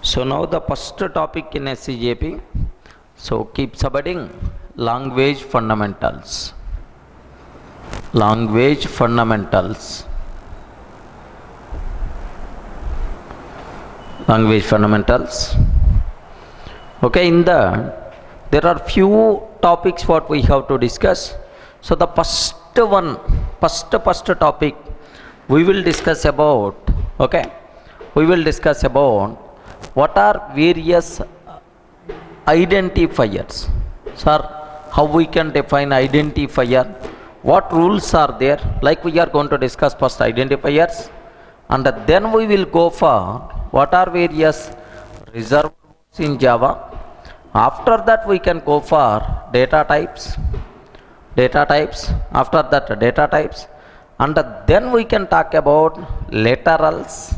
So now the first topic in SCJP. So keep subheading language fundamentals. Language fundamentals. Language fundamentals. Okay, there are few topics what we have to discuss. So the first topic we will discuss about. Okay, we will discuss about what are various identifiers. Sir, how we can define identifier? What rules are there? Like we are going to discuss first identifiers, and then we will go for what are various reserved words in Java. After that we can go for data types. After that data types, and then we can talk about literals.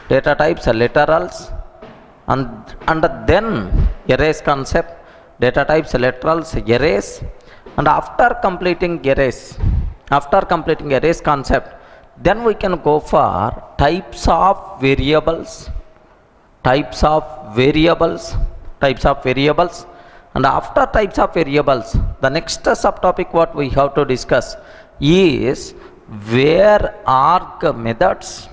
Data types are literals, and then arrays concept. Data types literals, arrays, and after completing arrays concept, then we can go for types of variables, and after types of variables, the next subtopic what we have to discuss is where arg methods,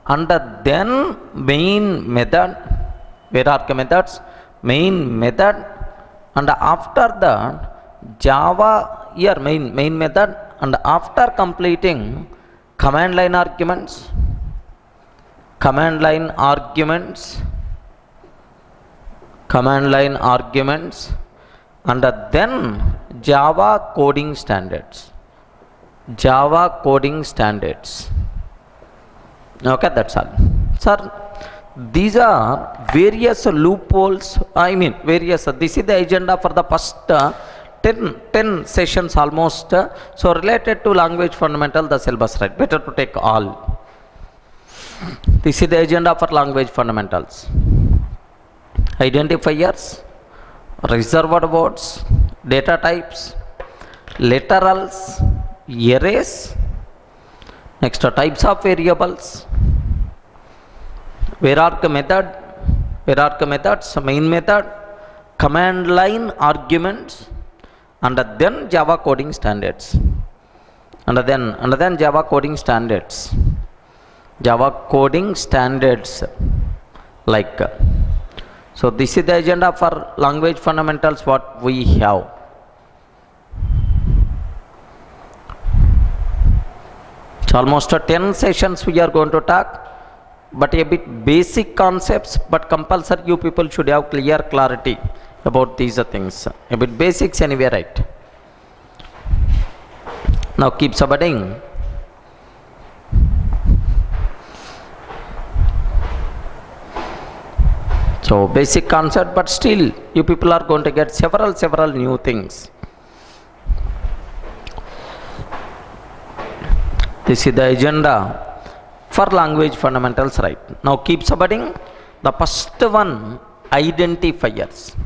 and then main method, and after that Java main method, and after completing command line arguments, and then Java coding standards. Okay, that's all. Sir, these are various loopholes. This is the agenda for the first 10 sessions almost. So related to language fundamental, the syllabus, right? Better to take all. This is the agenda for language fundamentals. Identifiers, reserved words, data types, literals, arrays, next types of variables, where arg methods, main method, command line arguments, and then Java coding standards, and then Java coding standards, like. So this is the agenda for language fundamentals what we have. It's almost 10 sessions we are going to talk, but a bit basic concepts, but compulsory you people should have clarity about these things. A bit basics anyway, right? Now keep subheading. So basic concept, but still you people are going to get several new things. This is the agenda for language fundamentals, right? Now keep subheading. The first one, identifiers.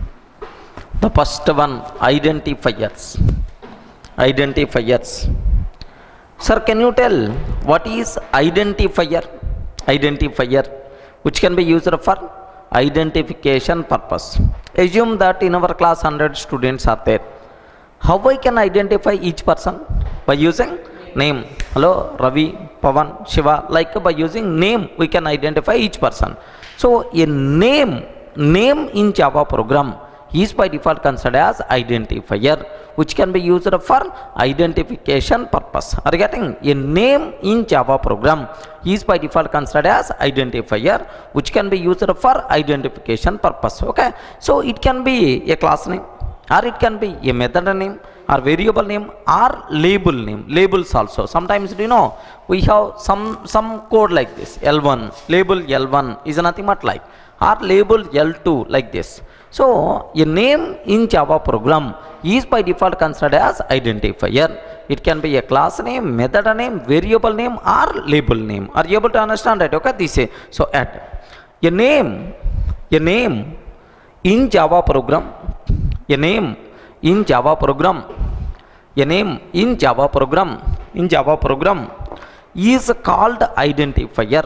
Sir, can you tell what is identifier? Which can be used for identification purpose. Assume that in our class 100 students are there. How I can identify each person? By using name. Hello, Ravi, Pavan, Shiva. Like by using name we can identify each person. So a name in Java program is by default considered as identifier, which can be used for identification purpose. Are you getting? A name in Java program is by default considered as identifier, which can be used for identification purpose. Okay, so it can be a class name, or it can be a method name, or variable name, or label name. Labels also. Sometimes we have some code like this. L1 label L1 is nothing but like, or label L2 like this. So a name in Java program is by default considered as identifier. It can be a class name, method name, variable name, or label name. Are you able to understand that? Okay, this is so add a name in Java program. A name in Java program is called identifier.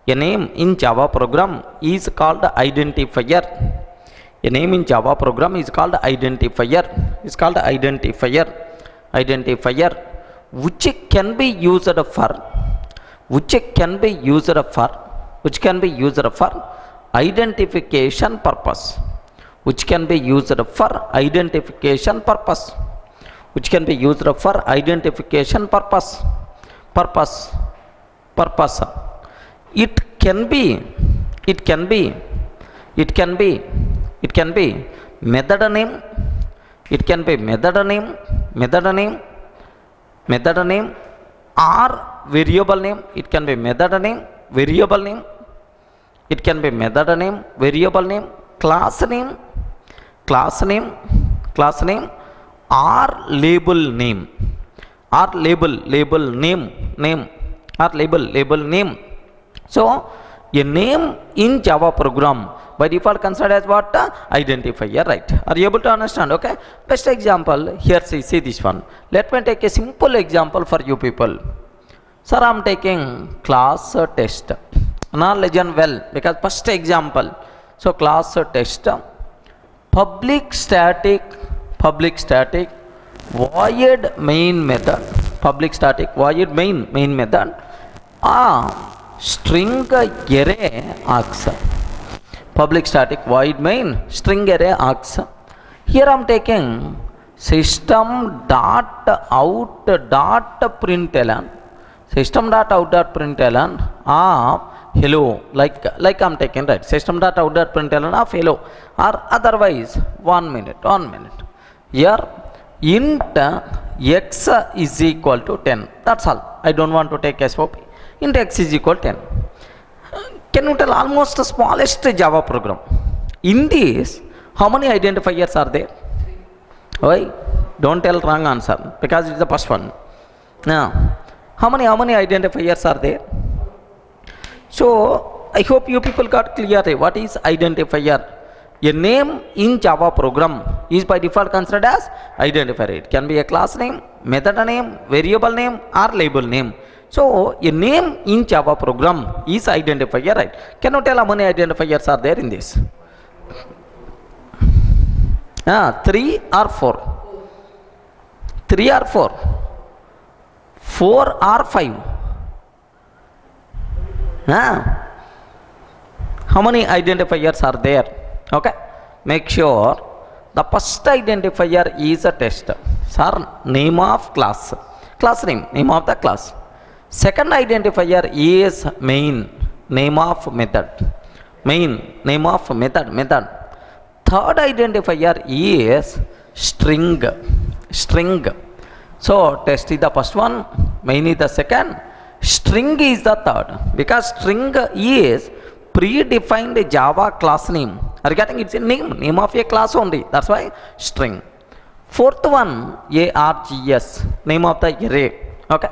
A name in Java program is called identifier. A name in Java program is called identifier. It's called identifier. Identifier, which can be used for, which can be used for, which can be used for identification purpose, which can be used for identification purpose, which can be used for identification purpose, purpose. It can be, it can be, it can be, it can be method name, it can be method name, method name, method name or variable name. It can be method name, variable name, it can be method name, variable name, class name, class name, class name or label name, or label name, name or label name. So a name in Java program by default considered as what? Identifier, right? Are you able to understand? Okay, best example here, see this one. Let me take a simple example for you people. Sir, I am taking class test. Now listen well, because first example. So class test, public static void main method, public static void main method, string array args, public static void main string array args. Here I am taking system dot out dot println, system dot out dot println of hello, like I am taking, right, system dot out dot println of hello, or otherwise 1 minute. Here int x is equal to 10. That's all. I don't want to take SOP. Int x is equal to 10. Can you tell almost the smallest Java program? In this, how many identifiers are there? Why? Don't tell wrong answer, because it's the first one. Now, how many identifiers are there? So I hope you people got clear what is identifier. A name in Java program is by default considered as identifier. It can be a class name, method name, variable name or label name. So a name in Java program is identifier, right? Can you tell how many identifiers are there in this? 3 or 4? 3 or 4? 4 or 5? How many identifiers are there? Okay, make sure the first identifier is a test. Sir, name of class, class name of the class. Second identifier is main, name of method, main, name of method. Third identifier is string. So test is the first one, main is the second, string is the third, because string is predefined Java class name. Are you getting? It's a name of a class only. That's why string. Fourth one, args, name of the array. Okay.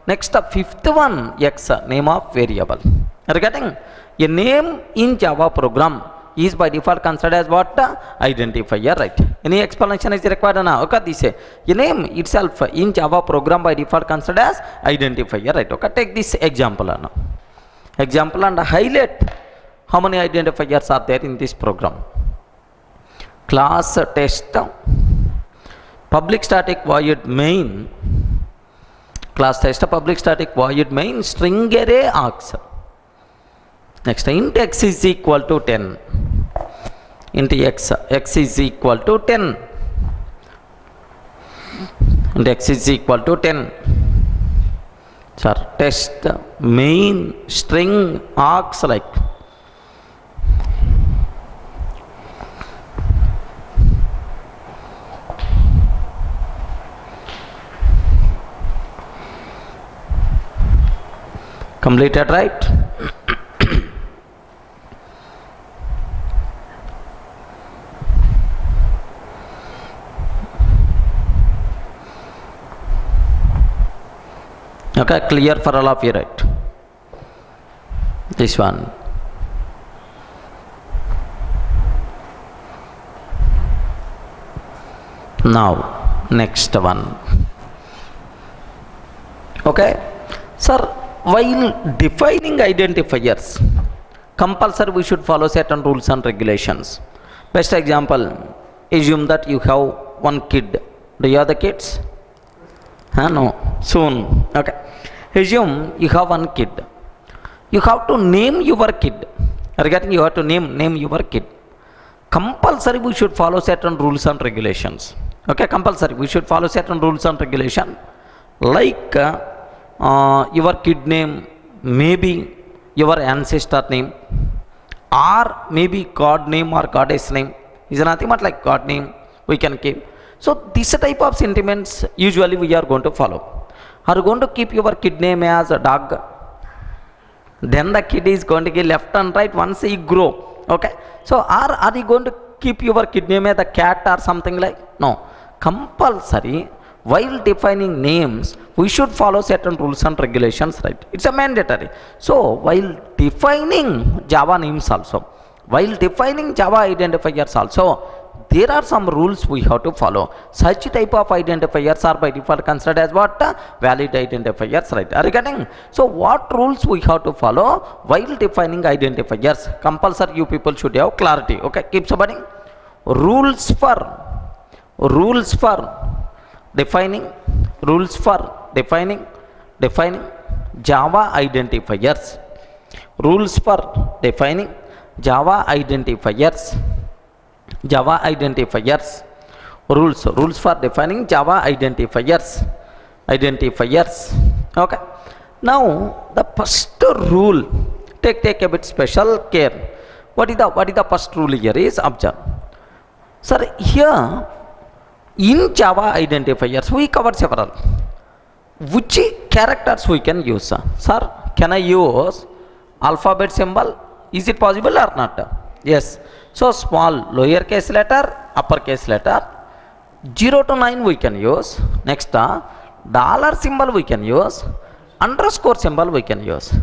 Next, the fifth one, x, name of variable. Are you getting? A name in Java program is by default considered as what? Identifier, right? Any explanation is required now? Okay, this a name itself in Java program by default considered as identifier, right? Okay, take this example now. Example and highlight how many identifiers are there in this program. Class test, public static void main, class test, public static void main, string array args. Next, int x is equal to 10. Int x is equal to 10. Int x is equal to 10. Sir, test main string args like. Completed, right? Okay, clear for all of you, right? This one. Now, next one. Okay, sir, while defining identifiers, compulsory we should follow certain rules and regulations. Best example, assume that you have one kid. Do you have the kids? No, soon. Okay. Assume you have one kid. You have to name your kid. Regarding you have to name your kid. Compulsory we should follow certain rules and regulations. Okay, compulsory we should follow certain rules and regulation. Like your kid name, maybe your ancestor name, or maybe God name or goddess name. Is nothing but like God name we can keep. So this type of sentiments usually we are going to follow. Are you going to keep your kid name as a dog? Then the kid is going to get left and right once he grow. Okay. So are you going to keep your kid name as a cat or something like? No. Compulsory while defining names we should follow certain rules and regulations, right? It's a mandatory. So while defining Java names also, while defining Java identifiers also, there are some rules we have to follow. Such type of identifiers are by default considered as what? Valid identifiers, right? Are you getting? So what rules we have to follow while defining identifiers? Compulsory you people should have clarity. Okay, keep submitting. Rules for defining Java identifiers. Rules for defining Java identifiers. Rules for defining Java identifiers. Okay. Now the first rule, take a bit special care. What is the first rule here is observe. Sir, here in Java identifiers we covered several. Which characters we can use? Sir, can I use alphabet symbol? Is it possible or not? Yes. So small lowercase letter, uppercase letter, 0 to 9 we can use. Next dollar symbol we can use, underscore symbol we can use.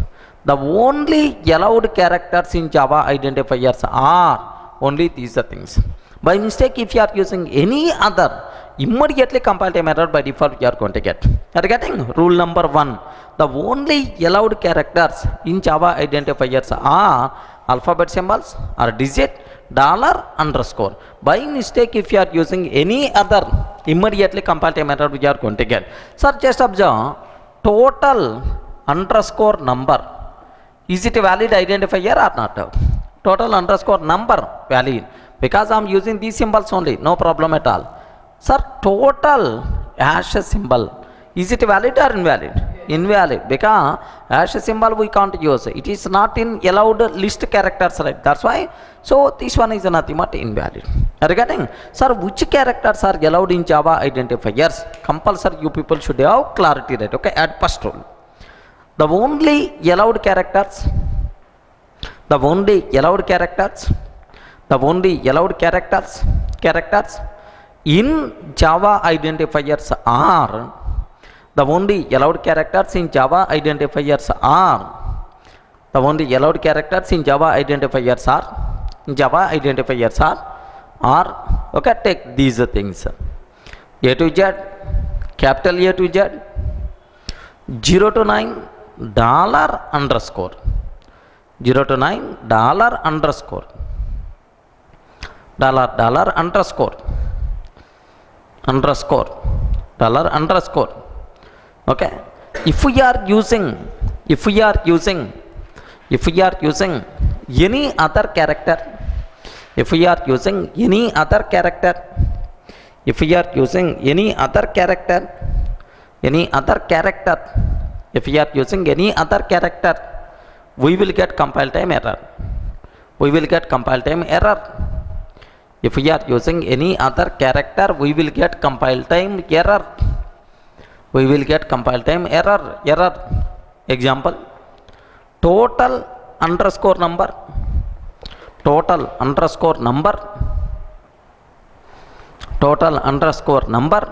The only allowed characters in Java identifiers are only these things. By mistake if you are using any other, immediately compile time error by default you are going to get. Are you getting? Rule number 1. The only allowed characters in Java identifiers are alphabet symbols or digit, dollar, underscore. By mistake if you are using any other, immediately compile time error you are going to get. Sir, just observe total underscore number. Is it a valid identifier or not? Total underscore number valid. Because I am using these symbols only, no problem at all. Sir, total hash symbol, is it valid or invalid? Invalid, because hash symbol we can't use. It is not in allowed list characters, right? That's why. So this one is nothing but invalid. Are you getting? Sir, which characters are allowed in Java identifiers? Compulsory you people should have clarity, right? Okay, add first rule. The only allowed characters in Java identifiers are, the only allowed characters in Java identifiers are, okay, take these things. A to Z, capital A to Z, 0 to 9, dollar underscore, 0 to 9, dollar underscore, dollar underscore, dollar underscore. Okay. If we are using any other character, if we are using any other character, we will get compile time error. If we are using any other character, we will get compile time error. Example, total underscore number, total underscore number, total underscore number,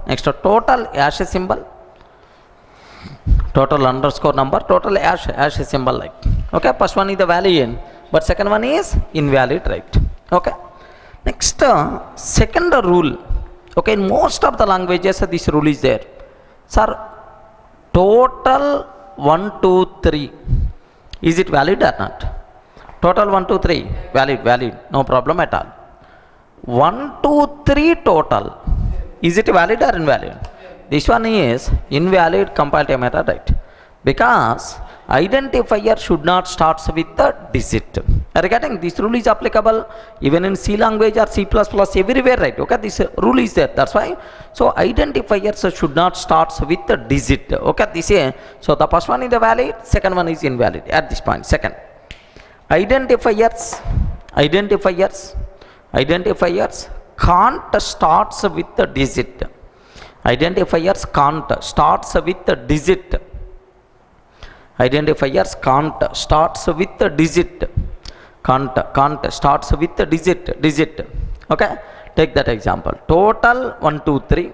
next total hash symbol, total underscore number, total hash symbol, like. Okay, first one is the valid, but second one is invalid, right? Okay. Next, second rule, Okay, in most of the languages this rule is there. Sir, total 1, 2, 3, is it valid or not? Total 1, 2, 3, valid, no problem at all. 1, 2, 3 total, is it valid or invalid? This one is invalid, compile time error, right? Because identifier should not start with the digit. Are you getting? This rule is applicable even in C language or C++, everywhere, right? Okay, this rule is there, that's why. So identifiers should not start with the digit. Okay, this is, so the first one is the valid, second one is invalid at this point. Second, identifiers can't starts with the digit. Identifiers can't starts with the digit. Identifiers can't starts with the digit. Can't starts with the digit. Okay, take that example. Total 1, 2, 3.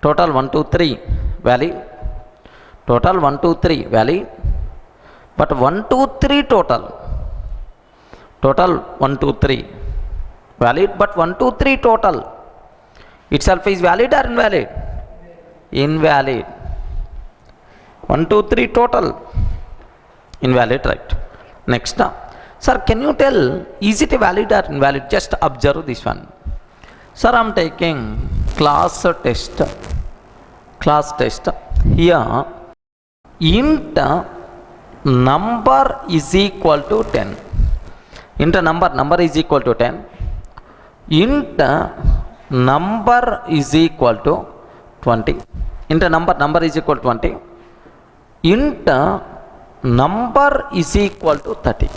Total 1, 2, 3 valid. Total 1, 2, 3 valid. But 1, 2, 3 total. Total 1, 2, 3 valid, but 1, 2, 3 total itself is valid or invalid? Invalid. 1, 2, 3 total invalid, right? Next, sir, can you tell, is it valid or invalid? Just observe this one. Sir, I am taking class test. Here int number is equal to 10. Int number is equal to 10. Int number is equal to 20. Int number is equal to 20. Int number is equal to 30.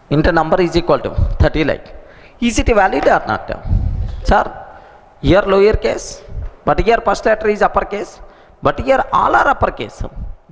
Int number is equal to 30, like. Is it valid or not? Sir, here lower case, but here first letter is uppercase, but here all are uppercase.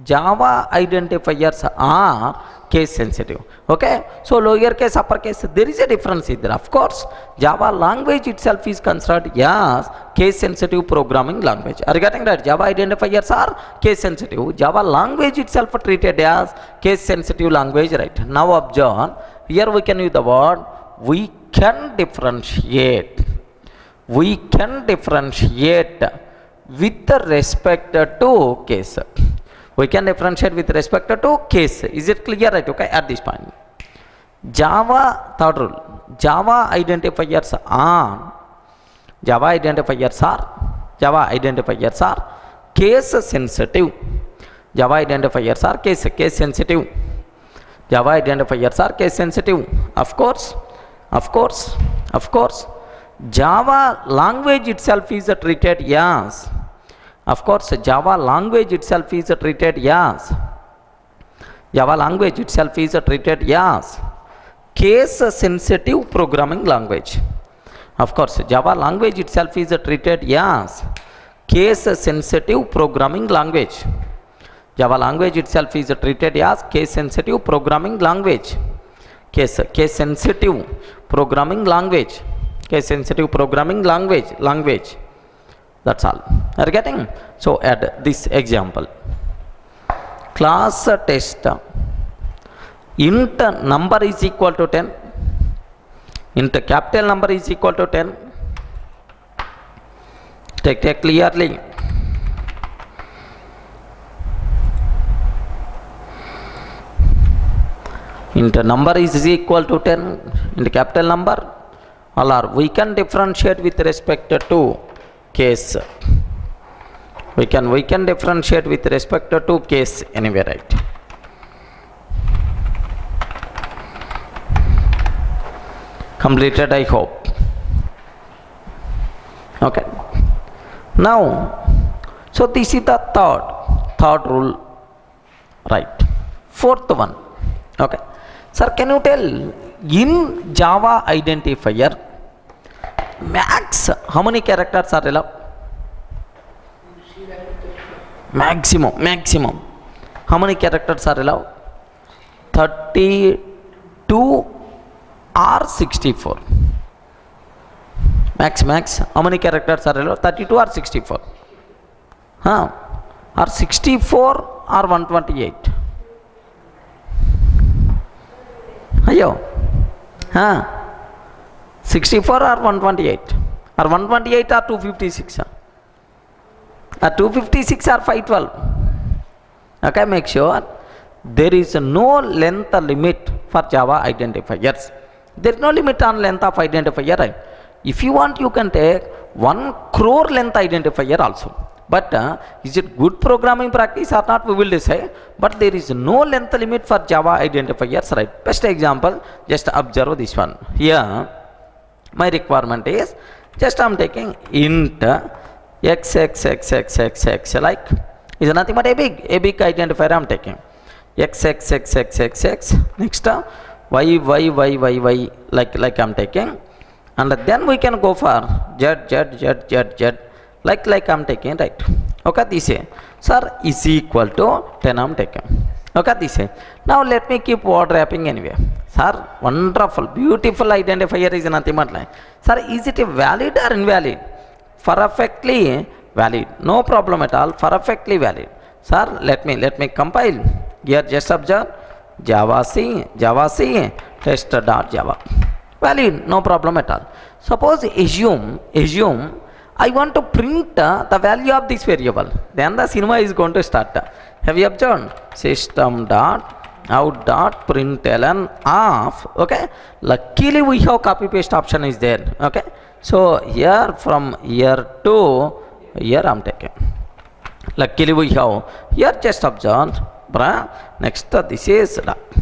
Java identifiers are case sensitive. Okay, so lower case, upper case, there is a difference there. Of course, Java language itself is considered as case sensitive programming language. Are you getting that? Java identifiers are case sensitive. Java language itself treated as case sensitive language, right? Now observe, here we can use the word we can differentiate. We can differentiate with respect to case. We can differentiate with respect to case. Is it clear, right? Okay, at this point. Java, third rule, Java identifiers are case sensitive. Java identifiers are case sensitive. Java identifiers are case sensitive. Of course, Java language itself is treated as, Java language itself is treated as case sensitive programming language. Of course, Java language itself is treated as case sensitive programming language. Java language itself is treated as case sensitive programming language. Case sensitive programming language. Case sensitive programming language. That's all. Are you getting? So add this example. Class test. Int number is equal to 10. Int capital number is equal to 10. Take clearly. Int number is equal to 10. Int capital number. Or we can differentiate with respect to case. We can differentiate with respect to case anyway, right? Completed, I hope. Okay. Now, so this is the third rule, right? Fourth one. Okay. Sir, can you tell, in Java identifier, max how many characters are allowed? Maximum how many characters are allowed? 32 or 64. Max how many characters are allowed? 32 or 64? Or 64 or 128? Ayo, 64 or 128? or 128 or 256? 256 or 512? Okay, make sure there is no length limit for Java identifiers. There is no limit on length of identifier, right? If you want, you can take 1 crore length identifier also. But is it good programming practice or not, we will decide. But there is no length limit for Java identifiers, right? Best example, just observe this one. Here, my requirement is, just I am taking int x, like, is nothing but a big identifier I am taking. X, next y, like I am taking. And then we can go for z, like I am taking, right? Okay, this is, sir, is equal to 10 I am taking. Okay, this is. Now let me keep word wrapping anyway. Sir, wonderful, beautiful identifier is nothing but like, sir, is it valid or invalid? Perfectly valid, no problem at all, perfectly valid. Sir, let me compile. Here just observe, Java C, test.java. Valid, no problem at all. Suppose assume I want to print the value of this variable. Then the cinema is going to start. Have you observed? System.out.println of, okay. Luckily we have copy paste option is there. Okay. So here from here to here I am taking. Luckily we have here, just observe. Next this is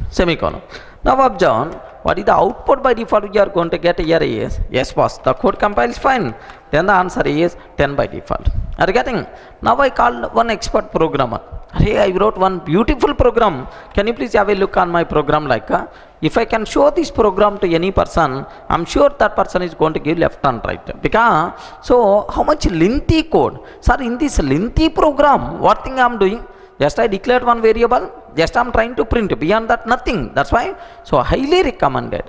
semicolon. Now observe, what is the output by default you are going to get here is, yes boss, the code compiles fine. Then the answer is 10 by default. Are you getting? Now I called one expert programmer. Hey, I wrote one beautiful program. Can you please have a look on my program? Like, if I can show this program to any person, I'm sure that person is going to give left and right. Because, so how much lengthy code? Sir, in this lengthy program, what thing I'm doing? Just I declared one variable, just I'm trying to print, beyond that nothing. That's why, so highly recommended,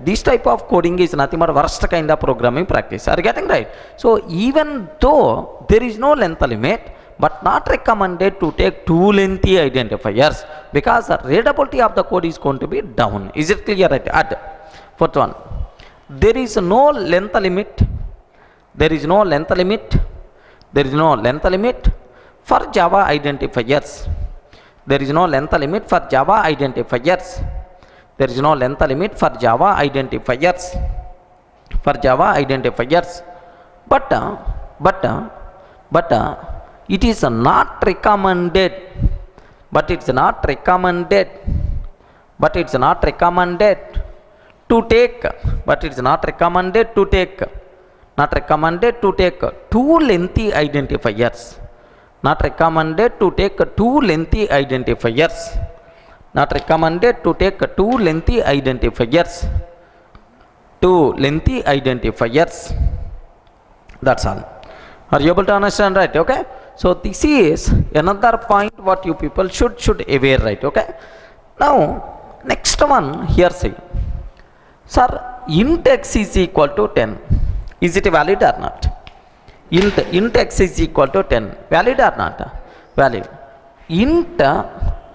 this type of coding is nothing but worst kind of programming practice. Are you getting right? So even though there is no length limit, but not recommended to take too lengthy identifiers, because the readability of the code is going to be down. Is it clear? Right? Add. Fourth one, there is no length limit, for Java identifiers. There is no length limit for Java identifiers. But it is not recommended. To take too lengthy identifiers. Not recommended to take too lengthy identifiers. That's all. Are you able to understand, right? Okay. So this is another point what you people should aware, right? Okay. Now next one here, say, sir, int x is equal to 10. Is it valid or not? Int x is equal to 10. Valid or not? Valid. Int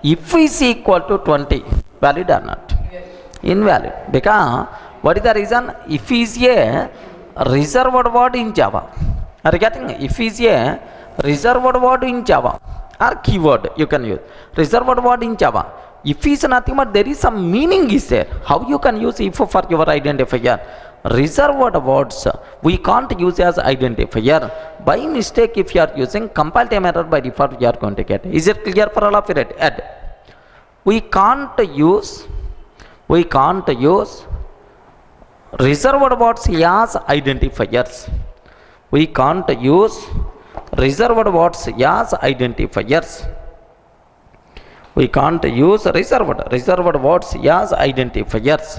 if is equal to 20. Valid or not? Invalid. Because what is the reason? If is a reserved word in Java. Are you getting? If is a reserved word in Java, or keyword you can use. Reserved word in Java. If is nothing but there is some meaning is there. How you can use if for your identifier? Reserved words we can't use as identifier. By mistake, if you are using compile time error, by default you are going to get. Is it clear for all of you? Add. We can't use reserved words as identifiers. We can't use reserved words as identifiers. We can't use reserved words as identifiers.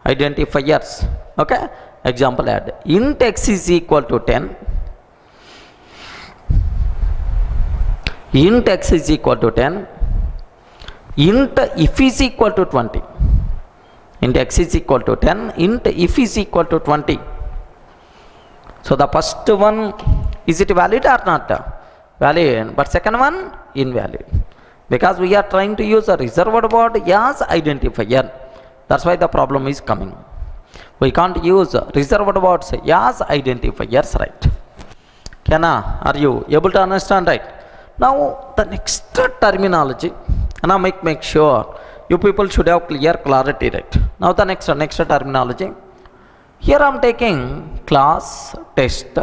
Identifiers. Okay. Example, add. Int x is equal to 10. Int x is equal to 10. Int if is equal to 20. Int x is equal to 10. Int if is equal to 20. So the first one, is it valid or not? Valid. But second one, invalid. Because we are trying to use a reserved word as identifier. That's why the problem is coming. We can't use reserved words as identifiers, right? Are you able to understand, right? Now the next terminology, and make sure you people should have clear clarity, right? Now the next terminology. Here I am taking class test,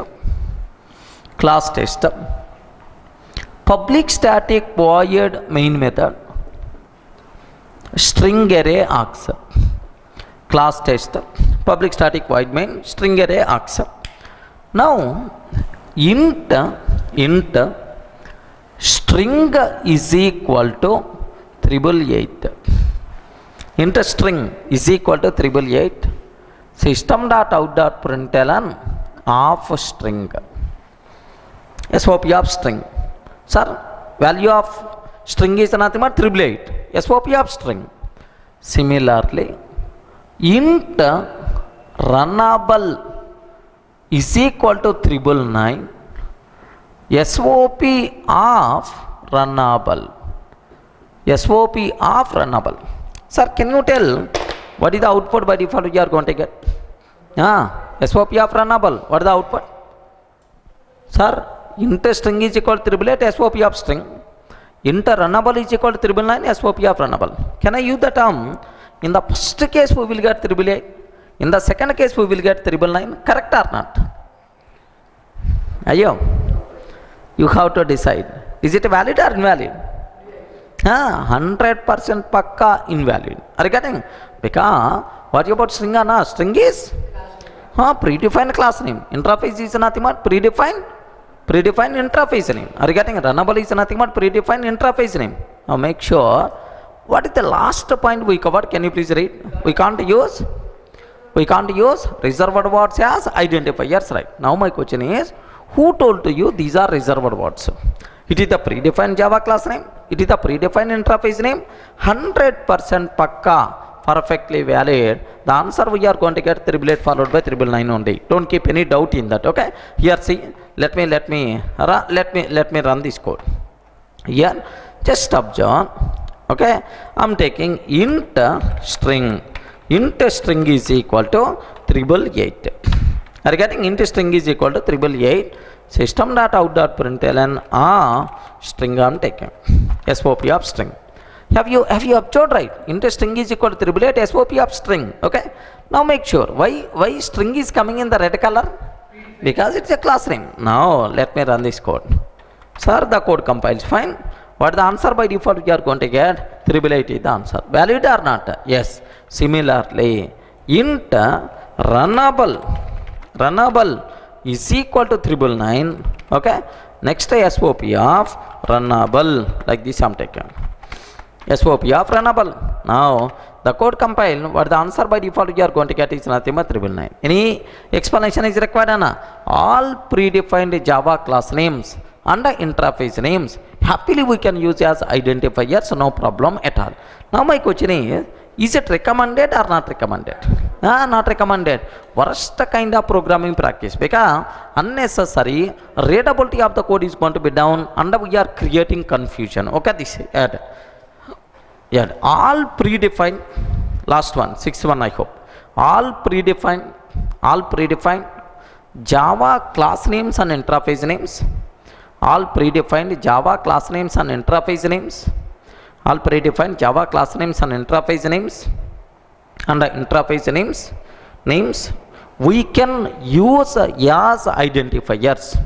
public static void main method, string array args, class test, public static void main, string array args. Now int string is equal to 888. Int string is equal to 888. System.out.println of string. SOP of string. Sir, value of string is nothing but 888. SOP of string. Similarly, int runnable is equal to 999. SOP of runnable. SOP of runnable. Sir, can you tell what is the output by default you are going to get? SOP of runnable. What is the output? Sir, int string is equal to 888, SOP of string. Int runnable is equal to 999, SOP of runnable. Can I use the term? In the first case we will get 888. In the second case we will get 999. Correct or not? Ayo, you have to decide. Is it valid or invalid? 100% pakka invalid. Are you getting? Because what about string? String is predefined class name. Interface is nothing but predefined interface name. Are you getting? Runnable is nothing but predefined interface name. Now make sure. What is the last point we covered? Can you please read? We can't use reserved words as identifiers, right? Now my question is, who told to you these are reserved words? It is the predefined Java class name. It is the predefined interface name. 100% pakka, perfectly valid. The answer we are going to get 888 followed by 999 only. Don't keep any doubt in that. Okay. Here, see. Let me run this code. Here, just observe. Okay. I'm taking int string. Int string is equal to 888. Are you getting? Int string is equal to 888. System.out.println string I am taking. SOP of string. Have you observed, right? Int string is equal to 888, SOP of string. Okay. Now make sure why string is coming in the red color? Because it's a class name. Now let me run this code. Sir, the code compiles fine. What the answer by default you are going to get? 888 is the answer. Valid or not? Yes. Similarly, int runnable is equal to 999. Okay. Next SOP of runnable, like this I am taking. SOP of runnable. Now the code compile. What the answer by default you are going to get is nothing but 999. Any explanation is required? All predefined Java class names and interface names happily we can use as identifiers, no problem at all. Now my question is it recommended or not recommended? Not recommended. Worst kind of programming practice, because unnecessary readability of the code is going to be down and we are creating confusion. Okay, this add all predefined, last one, 6th one I hope. All predefined Java class names and interface names. All predefined Java class names and interface names. All predefined Java class names and interface names. And interface names we can use as identifiers.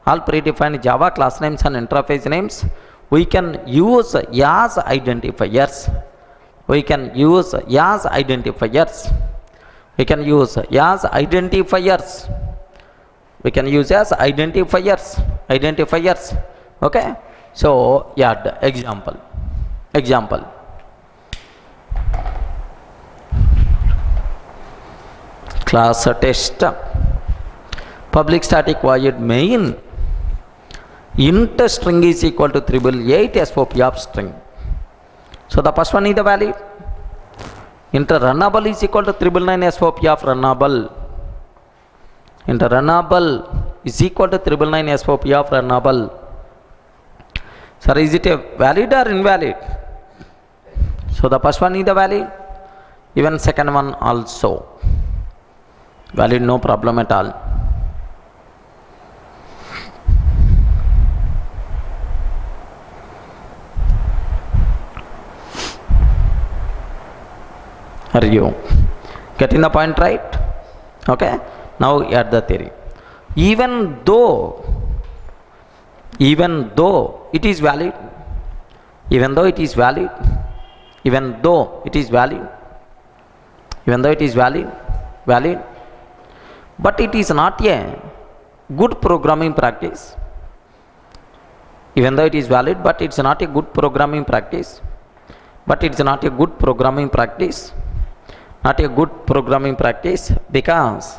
All predefined Java class names and interface names we can use as identifiers. We can use as identifiers. We can use as identifiers. We can use as identifiers. Okay. So yeah, example. Class test. Public static void main. Int string is equal to 888 SOP of string. So the first one is the valid. Int runnable is equal to 999 SOP of runnable. Int runnable is equal to 999 SOP of runnable. Sir, is it a valid or invalid? So the first one is the valid. Even second one also valid, no problem at all. Are you getting the point right? Okay, now add the theory. Even though it is valid, even though it is valid, but it is not a good programming practice. Even though it is valid, but it's not a good programming practice. Not a good programming practice because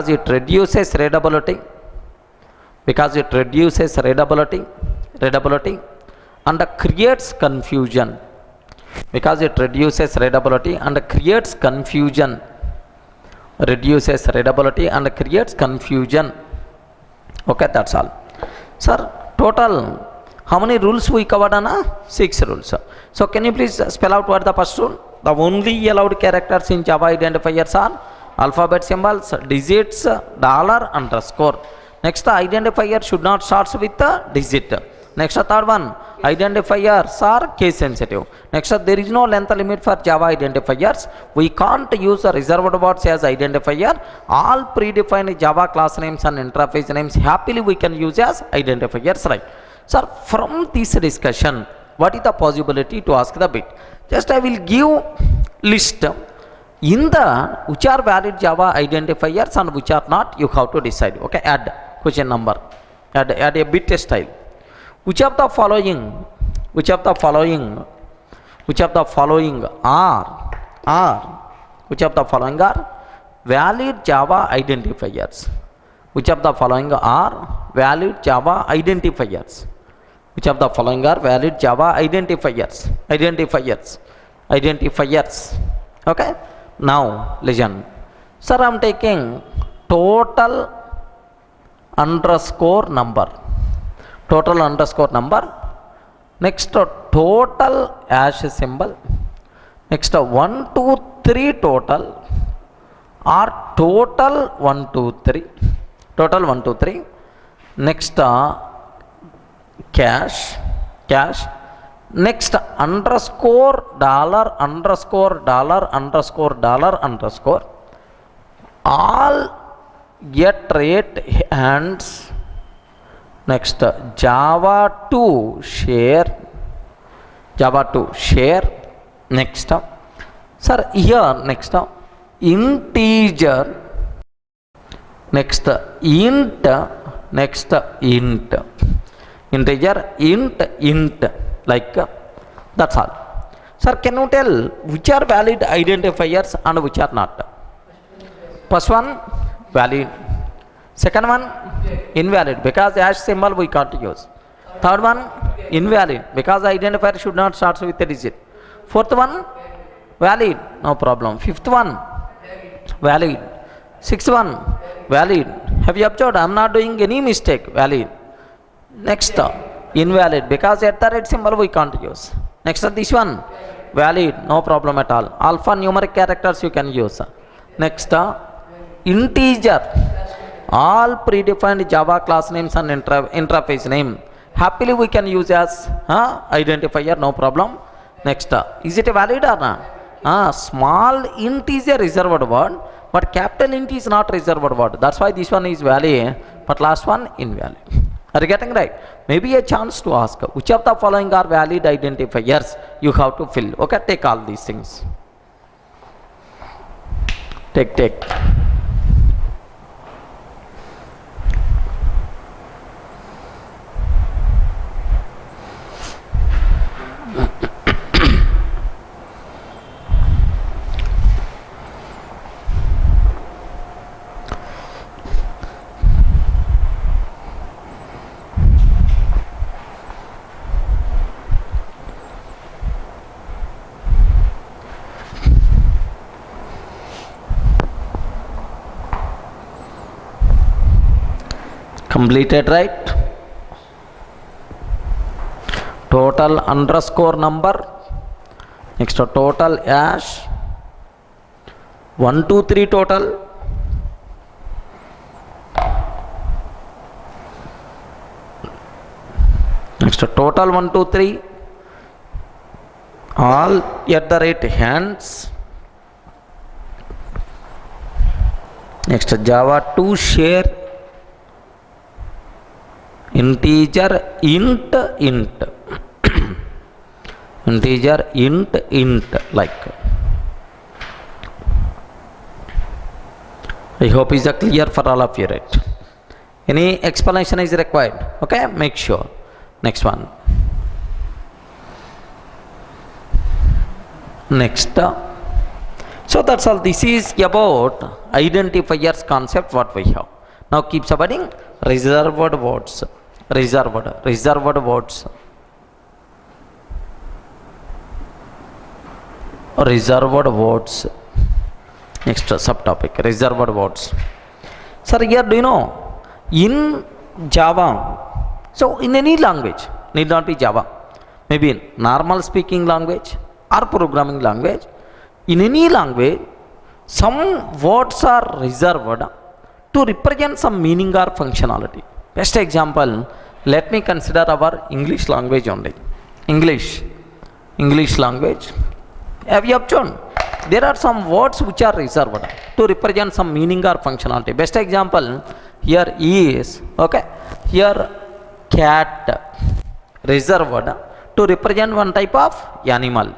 it reduces readability, and creates confusion. Okay, that's all. Sir, total how many rules we covered, Anna? 6 rules. So can you please spell out what the first rule? The only allowed characters in Java identifiers are alphabet symbols, digits, dollar, underscore. Next, the identifier should not start with a digit. Next, the third one, identifiers are case sensitive. Next, there is no length limit for Java identifiers. We can't use the reserved words as identifier. All predefined Java class names and interface names happily we can use as identifiers, right? Sir, from this discussion, what is the possibility to ask the bit? Just I will give list in the which are valid Java identifiers and which are not. You have to decide. Okay, add question number, add a bit style. Which of the following are valid Java identifiers? Which of the following are valid Java identifiers? Identifiers. Okay. Now listen. Sir, I am taking total underscore number. Next, total hash symbol. Next, 1 2 3 total, or total 1 2 3. Next, cache. Next, underscore dollar all get rate hands. Next, Java to share. Next, sir, here next integer. Next, int. Integer, int, like that's all. Sir, can you tell which are valid identifiers and which are not? First one, valid. Second one, invalid, because hash symbol we can't use. Third one, invalid, because the identifier should not start with a digit. Fourth one, valid, no problem. Fifth one, valid. Sixth one, valid. Have you observed? I am not doing any mistake. Valid. Next, invalid, because at the red symbol we can't use. Next, this one, valid, no problem at all. Alphanumeric characters you can use. Next, integer. All predefined Java class names and interface name happily we can use as identifier, no problem. Next, is it valid or not? Small int is a reserved word, but capital int is not reserved word. That's why this one is valid, but last one invalid. Are you getting right? Maybe a chance to ask which of the following are valid identifiers. You have to fill. Okay, take all these things. Take. Completed, right? total underscore number, next total hash, 1 2 3 total, next total 1 2 3, all at the rate hands, next Java to share integer int integer int like. I hope is clear for all of you, right? Any explanation is required? Okay, make sure. Next one. Next. So that's all. This is about identifiers concept what we have. Now keep studying reserved words. Reserved words. Reserved words. Next subtopic, reserved words. Sir, here do you know, in Java, so in any language, need not be Java, maybe in normal speaking language or programming language, in any language, some words are reserved to represent some meaning or functionality. Best example, let me consider our English language only. English language. Have you observed? There are some words which are reserved to represent some meaning or functionality. Best example here is, okay, here cat, reserved to represent one type of animal.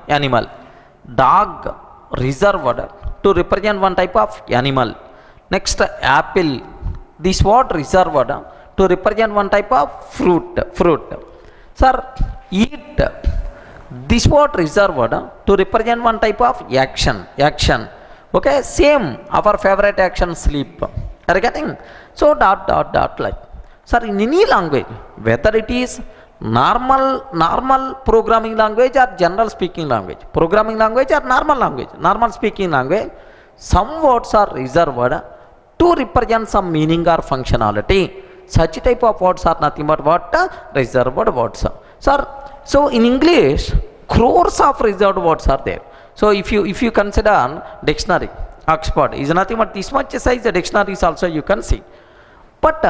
Dog, reserved to represent one type of animal. Next apple, this word reserved to represent one type of fruit. Sir, eat, this word reserved to represent one type of action. Okay, same our favorite action, sleep. Are you getting? So dot like. Sir, in any language, whether it is normal programming language or general speaking language, programming language or normal speaking language, some words are reserved to represent some meaning or functionality. Such type of words are nothing but what? Reserved words. Sir, so in English, crores of reserved words are there. So if you consider dictionary, Oxford is nothing but this much size. The dictionaries also you can see. But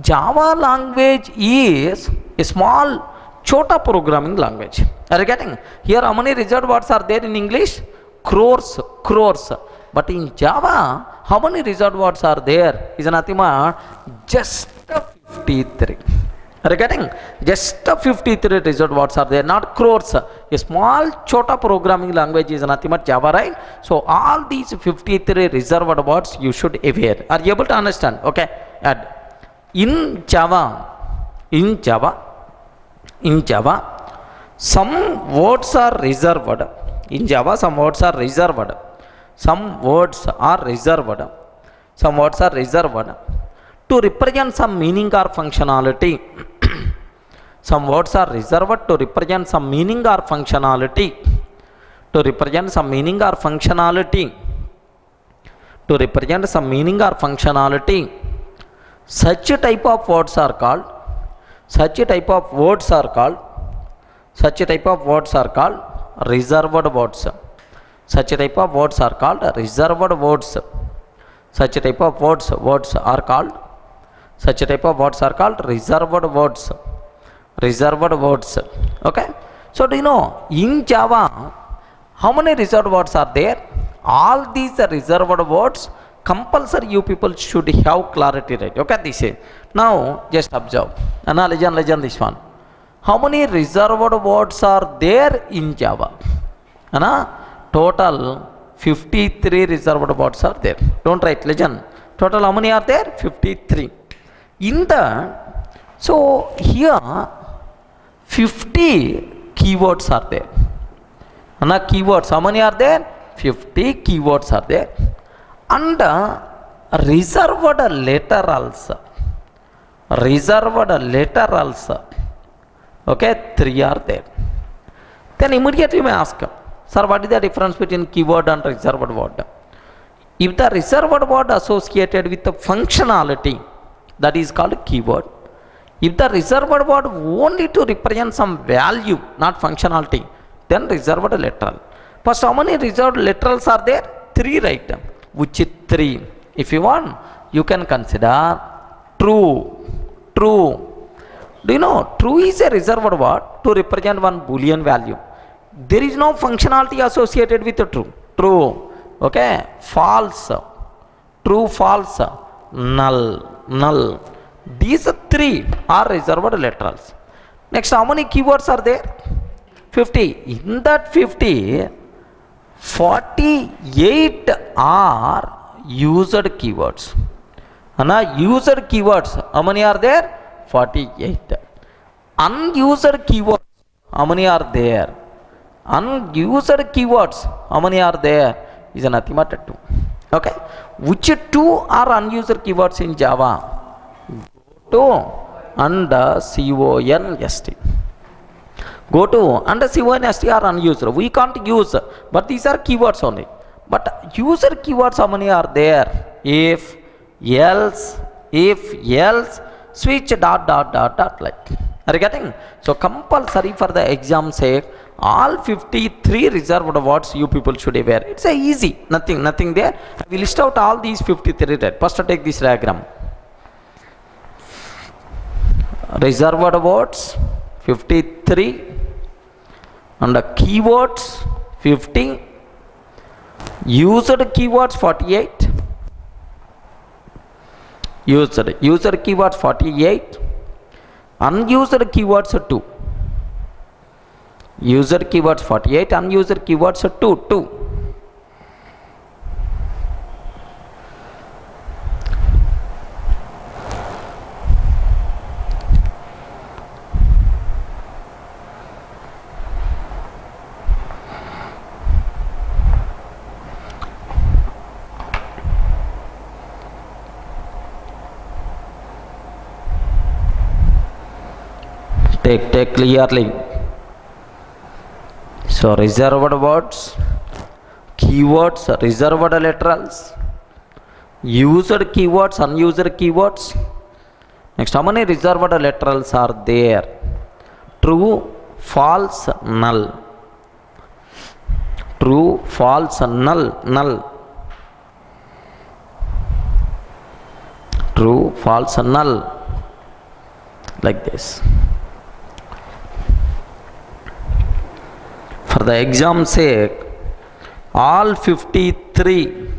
Java language is a small chota programming language. Are you getting? Here how many reserved words are there in English? Crores. But in Java, how many reserved words are there? Is nothing but just 53. Are you getting? Just 53 reserved words are there, not crores. A small chota programming language is nothing but Java, right? So all these 53 reserved words you should aware. Are you able to understand? Okay. Add. In Java, some words are reserved. In Java, some words are reserved. Some words are reserved to represent some meaning or functionality. Some words are reserved to represent some meaning or functionality. Such type of words are called reserved words. Such type of words are called reserved words. Such type of words are called reserved words. Reserved words. Okay. So do you know in Java how many reserved words are there? All these reserved words compulsory you people should have clarity, right? Okay, this is. Now just observe. Listen this one. How many reserved words are there in Java? Total 53 reserved words are there. Don't write, listen. Total how many are there? 53. In the, so here 50 keywords are there. Keywords, how many are there? 50 keywords are there. And reserved literals, okay, 3 are there. Then immediately you may ask, sir, what is the difference between keyword and reserved word? If the reserved word associated with the functionality, that is called keyword. If the reserved word only to represent some value, not functionality, then reserved literal. First, how many reserved literals are there? 3, right? Which is 3? If you want, you can consider true. True. Do you know true is a reserved word to represent one Boolean value. There is no functionality associated with the true. True. Okay. False. True, false, null, null. These 3 are reserved literals. Next, how many keywords are there? 50. In that 50, 48 are used keywords. Used keywords, how many are there? 48. Unused keywords, how many are there? Unused keywords, how many are there? Is nothing but 2. Okay. Which 2 are unused keywords in Java? Go to and const. Go to and const are unused. We can't use, but these are keywords only. But user keywords, how many are there? If, else, switch, dot, like. Are you getting? So compulsory for the exam sake, all 53 reserved words you people should be aware. It's easy, nothing there. I will list out all these 53. Right? First, take this diagram. Reserved words 53 and the keywords 50, used keywords 48, used keywords 48, unused keywords 2. User keywords 48, unused keywords 2. Take clearly. So reserved words, keywords, reserved literals, used keywords, unused keywords. Next, how many reserved literals are there? True, false, null. True, false, null. True, false, null. Like this. For the exam sake, all 53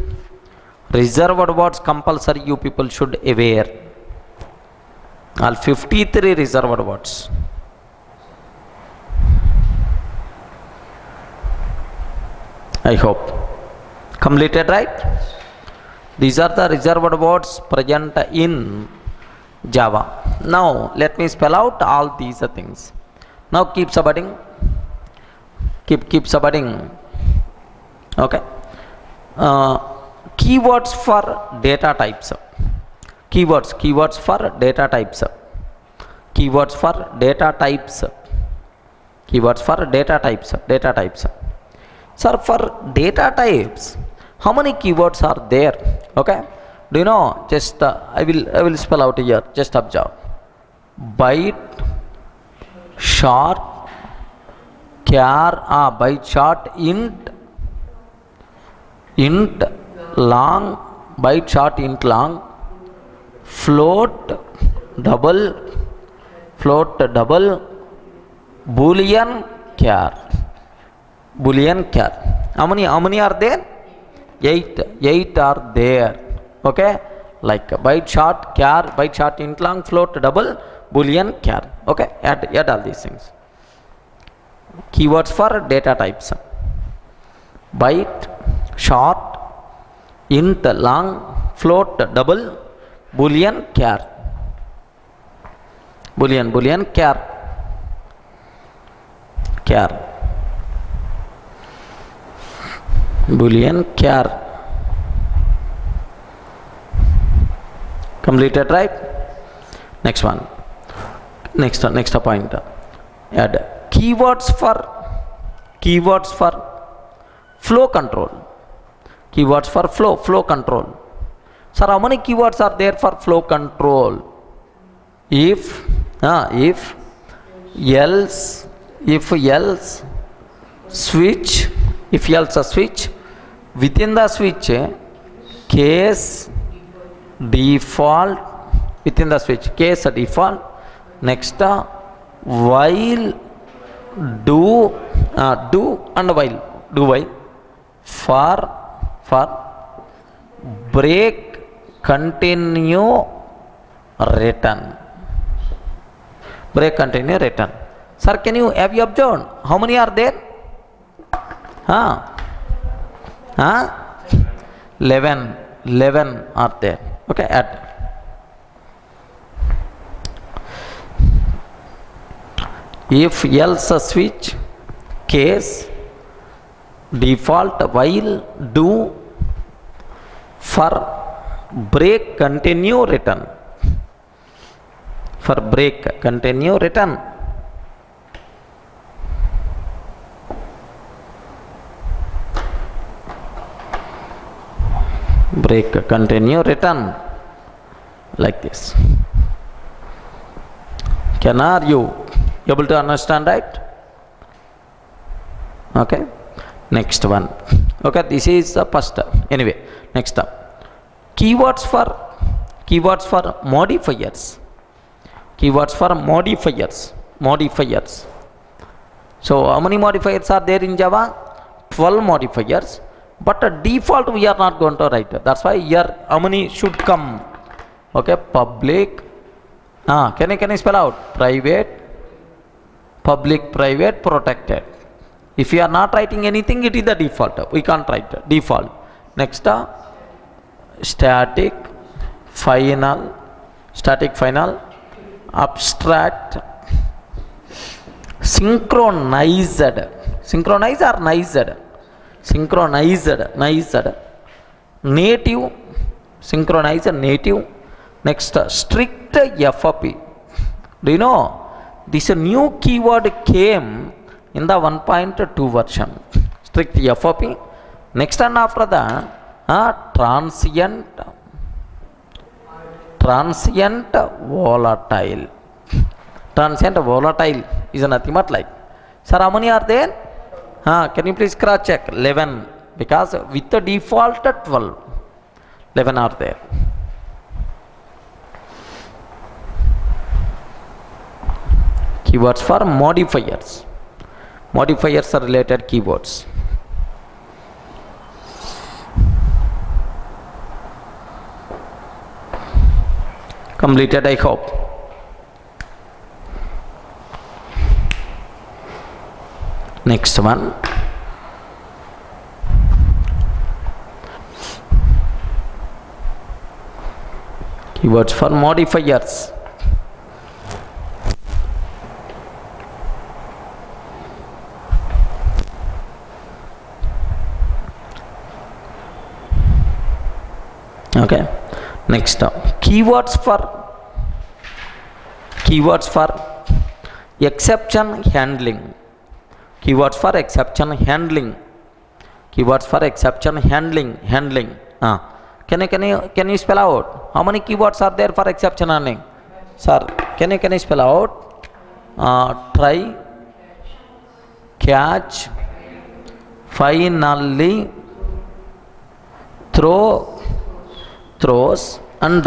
reserved words compulsory you people should aware. All 53 reserved words. I hope. Completed, right? These are the reserved words present in Java. Now, let me spell out all these things. Now, keep subheading. Keep subheading. Okay. Keywords for data types. Keywords for data types. Keywords for data types. Keywords for data types. Sir, for data types, how many keywords are there? Okay. Do you know? Just I will spell out here. Just observe. Byte, short, char, byte short, int, long, byte short, int long, float, double, boolean, char. How many are there? 8 are there. Okay, like byte short, char, byte short, int long, float, double, boolean, char. Okay, add all these things. Keywords for data types. Byte, short, int, long, float, double, boolean, char. Boolean, char. Boolean, char. Completed, right? Next one. Next point. Add keywords for flow control. Keywords for flow control. Sir, how many keywords are there for flow control? If, If else switch, if else a switch, within the switch case default, within the switch case default. Next while do and while for break continue return. Break continue return. Sir, have you observed how many are there? 11 are there. Okay, add. If else switch case default while do for break continue return. For break continue return. Break continue return, like this. Are you able to understand, right? Okay, next one. Okay, this is the first. Anyway, next up, keywords for modifiers. Keywords for modifiers. So how many modifiers are there in Java? 12 modifiers, but default we are not going to write. That's why here how many should come? Okay, public. Can I spell out? Private, public, private, protected. If you are not writing anything, it is the default. We can't write default. Next, static, final, abstract, synchronized, native, synchronized, native. Next, strict FOP. Do you know this new keyword came in the 1.2 version? Strict FOP. Next, and after that, transient volatile. Transient volatile is nothing but like. Sir, how many are there? Can you please cross check? 11, because with the default 12, 11 are there. Keywords for modifiers. Modifiers are related keywords. Completed, I hope. Next one. Keywords for modifiers. Okay, next keywords for exception handling. Keywords for exception handling. Can you spell out how many keywords are there for exception handling? Sir, can you spell out? Try, catch, finally, throws, and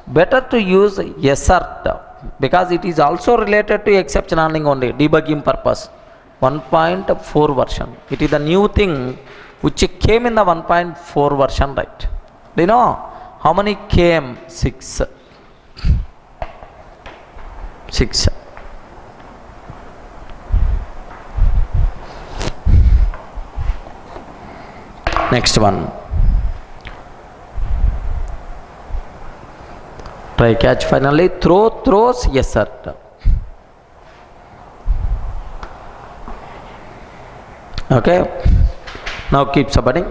better to use assert, because it is also related to exception handling only, debugging purpose. 1.4 version. It is the new thing which came in the 1.4 version, right? Do you know how many came? 6. Next one. Try, catch, finally, throws, assert. Okay. Now keep submitting.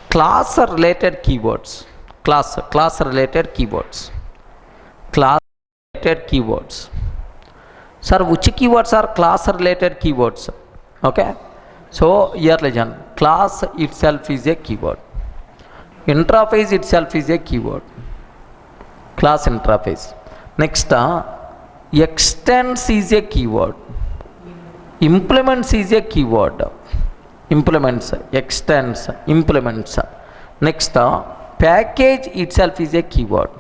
Class related keywords. Class related keywords. Sir, which keywords are class related keywords? Okay. So here legend. Class itself is a keyword. Interface itself is a keyword. Class interface. Next, Extends is a keyword. Implements is a keyword. Implements, extends, implements. Next, package itself is a keyword.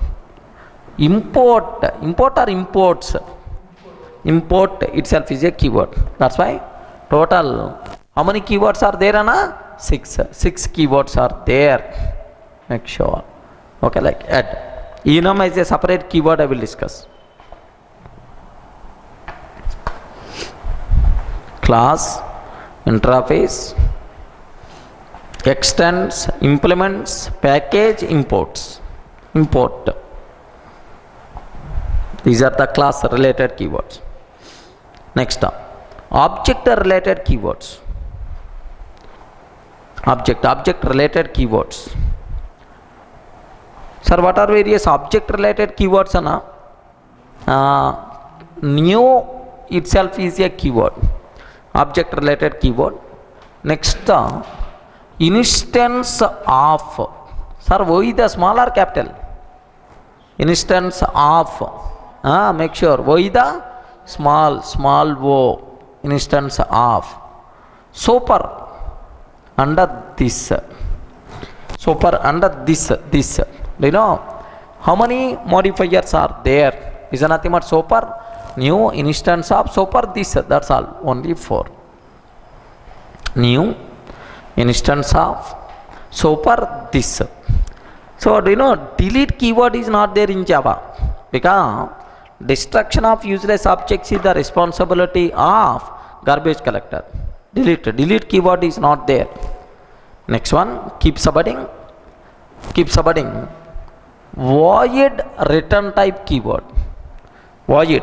Import or imports. Import itself is a keyword. That's why total, how many keywords are there, Anna? 6. 6 keywords are there. Make sure. Okay, like add. Enum is a separate keyword I will discuss. Class, interface, extends, implements, package, imports. Import. These are the class related keywords. Next, object related keywords. Object related keywords. Sir, what are various object related keywords, Anna? New itself is a keyword. Object related keyword. Next, instance of. Sir, why the small or capital? Instance of. Make sure. Why the small o. Instance of. Super. Under this. Super under this. Do you know how many modifiers are there? Is nothing but super, new, instance of, super, this. That's all. Only 4. New, instance of, super, this. So do you know delete keyword is not there in Java because destruction of useless objects is the responsibility of garbage collector. Delete keyword is not there. Next one, keep subheading. Void return type keyword. Void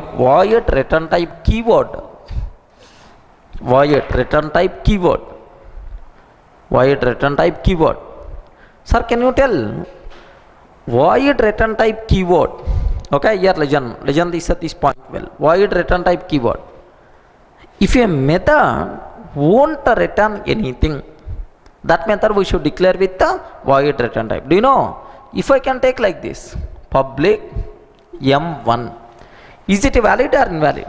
return type keyword. Void return type keyword. Void return type keyword. Sir, can you tell void return type keyword? Okay, here legend this point well. Void return type keyword. If a method won't return anything, that method we should declare with the void return type. Do you know? If I can take like this, public M1, is it valid or invalid?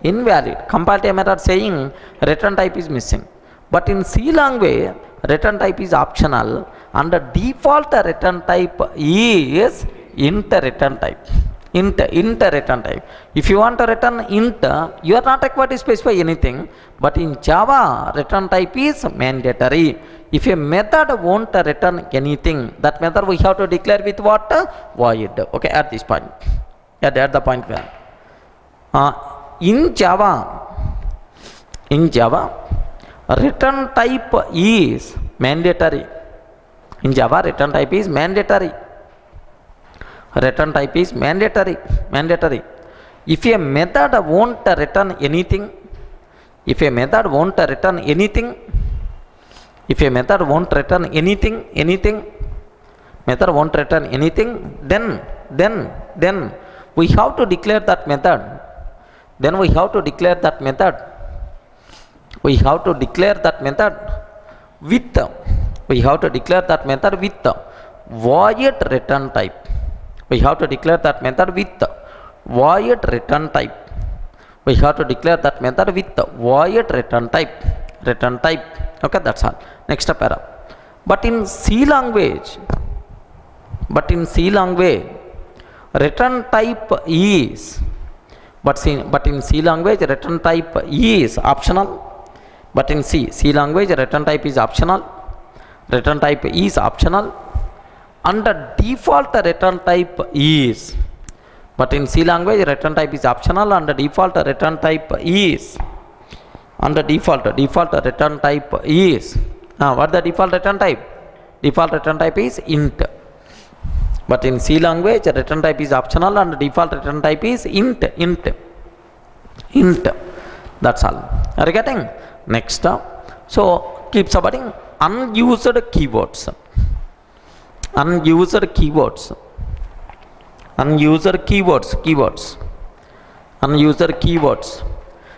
Invalid. Compile to a method saying return type is missing. But in C language, return type is optional and the default return type is int return type. Int return type. If you want to return int, you are not required to specify anything. But in Java, return type is mandatory. If a method won't return anything, that method we have to declare with what? Void. Okay, at this point. At the point where. In Java, return type is mandatory. In Java, return type is mandatory. Return type is mandatory. If a method won't return anything, then we have to declare that method. We have to declare that method with void return type. We have to declare that method with void return type. Okay, that's all. Next para. But in C language, return type is. But in C language, return type is optional. But in C language, return type is optional. And the default return type is. But in C language, return type is optional and the default return type is. What the default return type? Default return type is int. But in C language, return type is optional and the default return type is int. That's all. Are you getting? Next. So keep subheading unused keywords. Unused keywords.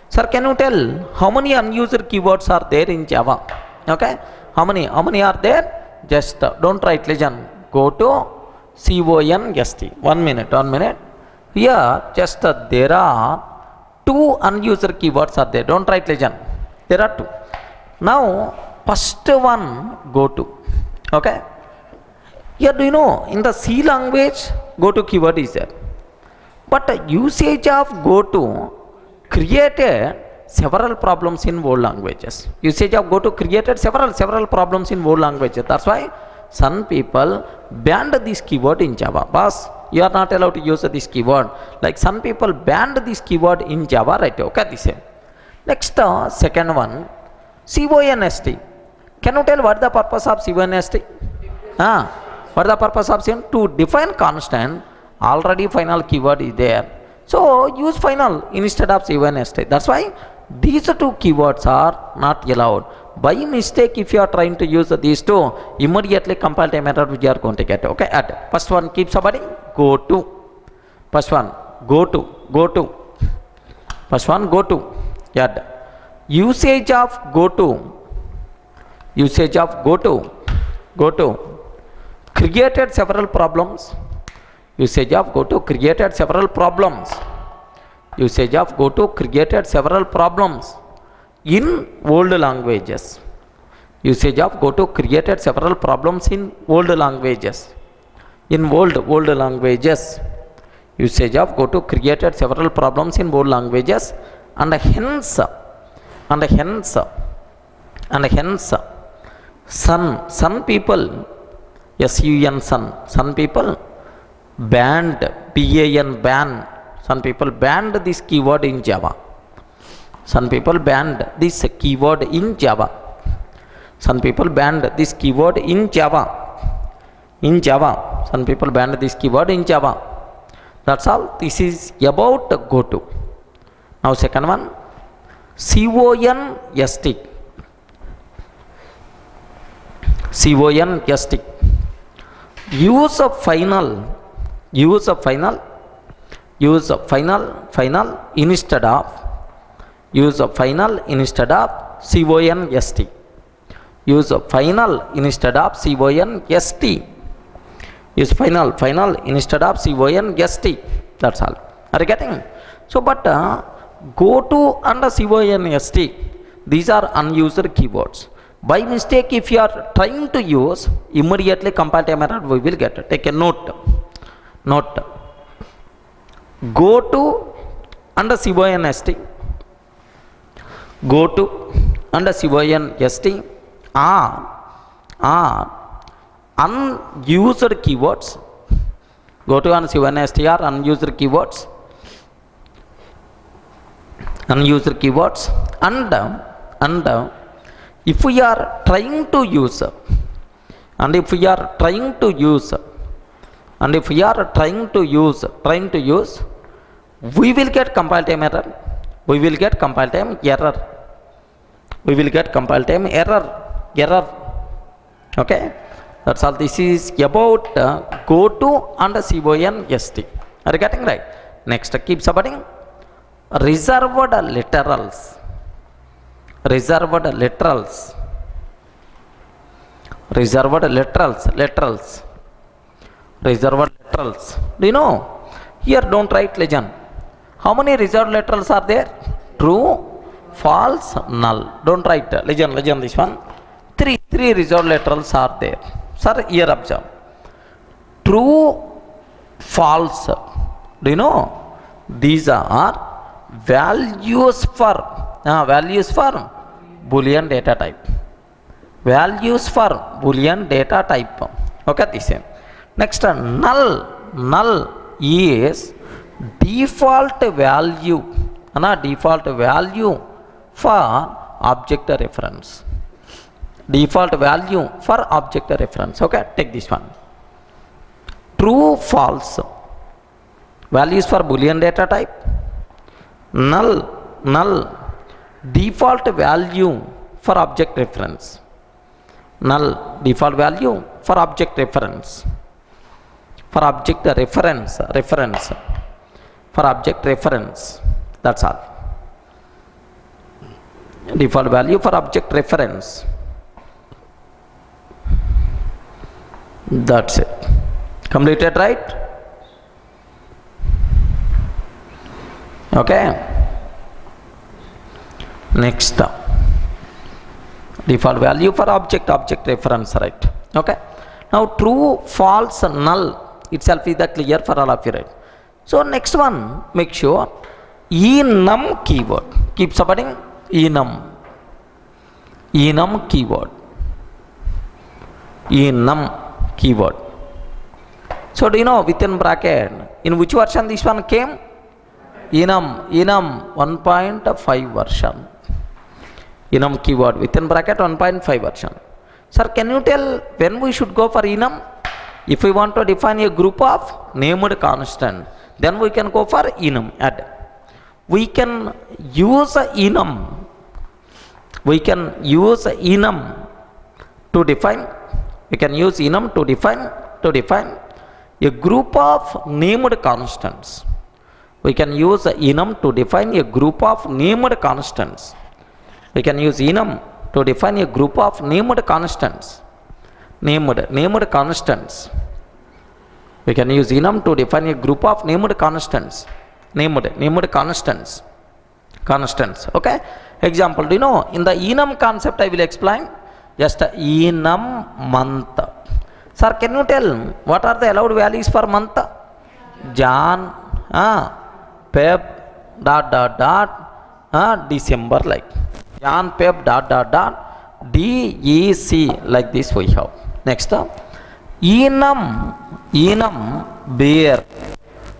Sir, can you tell how many unused keywords are there in Java? Okay, how many are there? Just don't write legend. Go to CONST. 1 minute. Here just there are two unused keywords are there. Don't write legend. There are two. Now first one go to. Okay. Here do you know in the C language go to keyword is there. But the usage of go to created several problems in world languages. Usage of go to created several problems in world languages. That's why some people banned this keyword in Java. Boss, you are not allowed to use this keyword. Like some people banned this keyword in Java, right? Okay, this is. Next, second one, CONST. Can you tell what the purpose of CONST? What the purpose of CONST? To define constant, already final keyword is there. So use final instead of CONST. That's why these two keywords are not allowed. By mistake, if you are trying to use these two, immediately compile time error which you are going to get. Okay, add. First one keep somebody go to. First one go to. First one go to. Add. Usage of go to. Usage of go to. Created several problems. Usage of go to created several problems. Usage of go to created several problems in old languages. Usage of go to created several problems in old languages. In old languages. Usage of go to created several problems in old languages, and hence some people, some people banned, ban. Some people banned this keyword in Java. Some people banned this keyword in Java. Some people banned this keyword in Java. Some people banned this keyword in Java. That's all. This is about go to. Now second one, CONST. CONST. Use of final instead of CONST. Use final instead of CONST. Use final instead of CONST. That's all. Are you getting? So, but go to and CONST, these are unused keywords. By mistake, if you are trying to use, immediately compile time error we will get. Take a note. Go to under CONST. Go to under CONST are unused keywords. Go to and CONST are unused keywords. And if we are trying to use, we will get compile time error. Okay, that's all. This is about go to and CONST. Are you getting right? Next, keep submitting. Reserved literals. Do you know? Here don't write legend. How many reserved literals are there? True, false, null. Don't write legend this one. Three reserved literals are there. Sir, here observe. True, false. Do you know? These are values for Boolean data type. Okay, this is. Next, null is default value for object reference. Okay, take this one. True, false, values for Boolean data type. Null, default value for object reference. Null, default value for object reference. That's all. Default value for object reference. That's it. Completed, right? Okay. Next, default value for object reference, right? Okay. Now true, false, null itself is the clear for all of you, right? So next one, make sure enum keyword, keep supporting enum keyword, enum keyword. So do you know within bracket in which version this one came? enum 1.5 version. Enum keyword within bracket 1.5 version. Sir, can you tell when we should go for enum? If we want to define a group of named constant, then we can go for enum. Add. We can use enum. We can use enum to define. We can use enum to define a group of named constants. We can use enum to define a group of named constants. We can use enum to define a group of named constants. Named constants. We can use enum to define a group of named constants. Named constants. Okay. Example, do you know in the enum concept I will explain. Just enum month. Sir, can you tell what are the allowed values for month? Jan, Feb, December, like Jan, Feb, DEC, like this we have. Next, enum bear.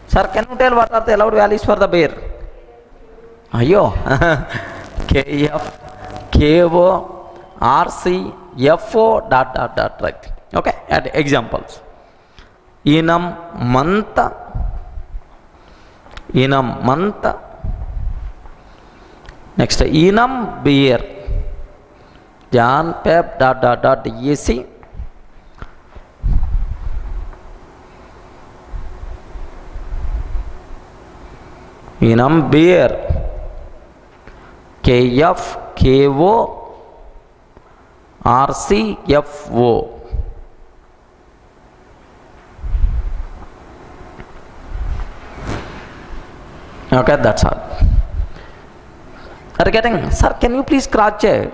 Sir, can you tell what are the allowed values for the bear? Ayo, KF, KO, RC, FO, right? Okay, add examples. Enum month. Next, enum bear. Jan, Feb, DEC. Enum bear. KF, KO, RC, FO. Okay, that's all. Are you getting? Sir, can you please cross check?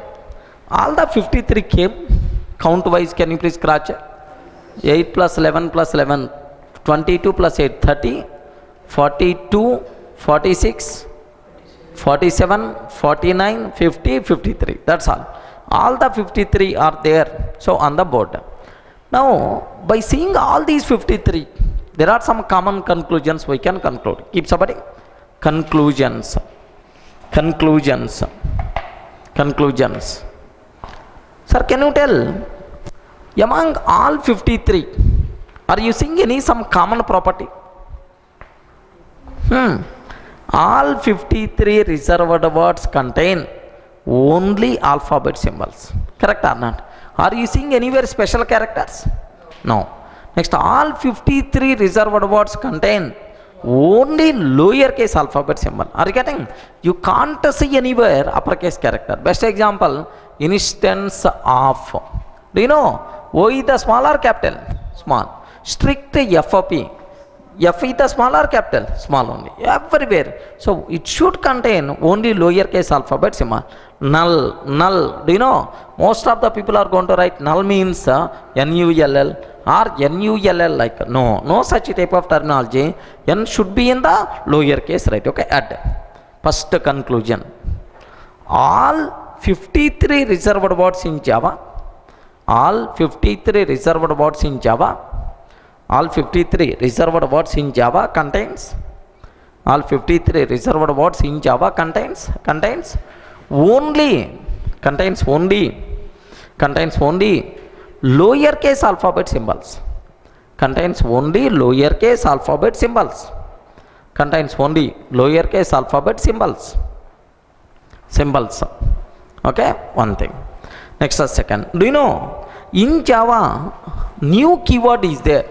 All the 53 came count wise. Can you please cross check? 8 plus 11 plus 11, 22 plus 8, 30, 42, 46, 47, 49, 50, 53. That's all. All the 53 are there. So on the board. Now, by seeing all these 53, there are some common conclusions we can conclude. Keep supporting. Conclusions. Sir, can you tell among all 53, are you seeing some common property? All 53 reserved words contain only alphabet symbols. Correct or not? Are you seeing anywhere special characters? No. Next, all 53 reserved words contain only lowercase alphabet symbol. Are you getting? You can't see anywhere uppercase character. Best example, instance of. Do you know? O is the small or capital? Small. Strict FOP. F is the small or capital? Small only. Everywhere. So it should contain only lowercase alphabet symbol. Null. Do you know? Most of the people are going to write null means NULL or NULL, like no such type of terminology. N should be in the lowercase, right? Okay, add. First conclusion. All 53 reserved words in Java. All 53 reserved words in Java. All 53 reserved words in Java contains. All 53 reserved words in Java contains only lowercase alphabet symbols. Contains only lowercase alphabet symbols. Contains only lowercase alphabet symbols. Okay, one thing. Next, second. Do you know in Java new keyword is there,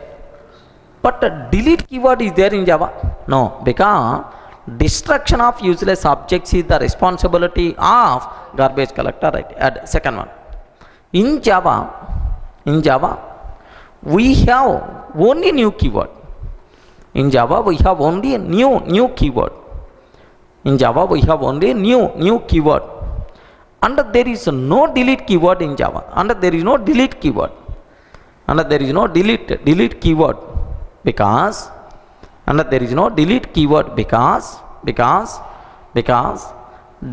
but delete keyword is there in Java? No, because destruction of useless objects is the responsibility of garbage collector, right? Add second one. In Java we have only new keyword. In Java we have only new keyword. In Java we have only new keyword, and there is no delete keyword in Java, and there is no delete keyword, and there is no delete keyword because, and there is no delete keyword because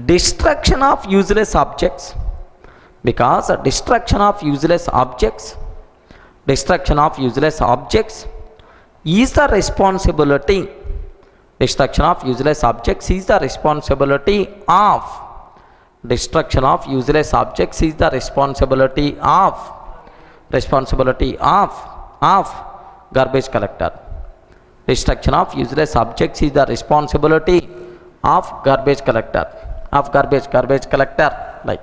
destruction of useless objects, because destruction of useless objects is the responsibility, destruction of useless objects is the responsibility of, destruction of useless objects is the responsibility of garbage collector. Destruction of useless objects is the responsibility of garbage collector, garbage collector. Like,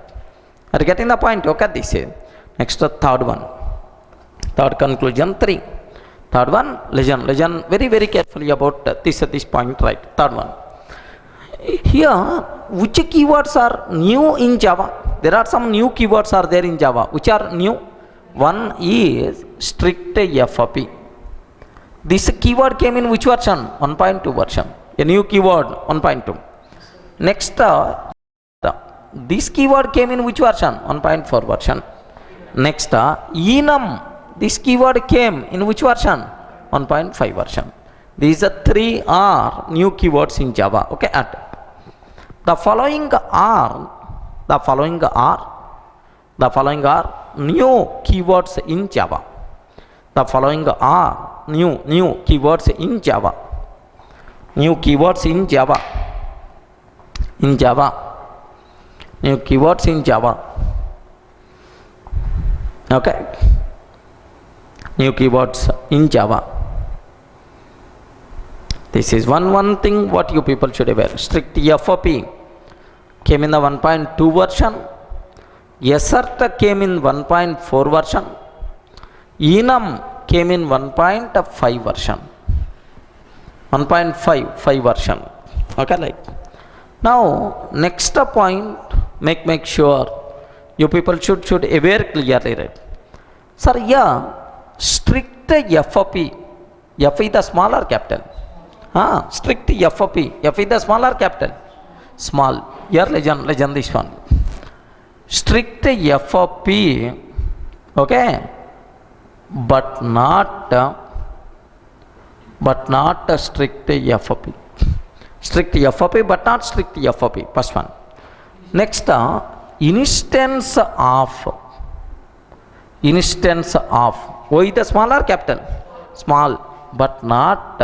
are you getting the point? Okay, this is next third one, third conclusion 3. Third one, listen very carefully about this point, right? Third one, here which keywords are new in Java? There are some new keywords are there in Java which are new. One is strict FOP. This keyword came in which version? 1.2 version, a new keyword 1.2. Next, this keyword came in which version? 1.4 version. Next, enum, this keyword came in which version? 1.5 version. These are 3 are new keywords in Java. Okay, the following are new keywords in Java. The following are new keywords in Java. New keywords in Java. New keywords in Java. Okay. New keywords in Java. This is one thing what you people should aware. Strict FOP came in the 1.2 version. Assert came in 1.4 version. Enum came in 1.5 version. 1.5 version. Okay, like. Now next point, make sure you people should aware clearly, right? Sir, yeah, strict FOP, F is the small or capital? Strict FOP, F is the small or capital? Small. Here legend this one. Strict FOP, okay, but not strict FOP. Strict FOP but not strict FOP. First one. Next, instance of. O is the small or capital? Small, but not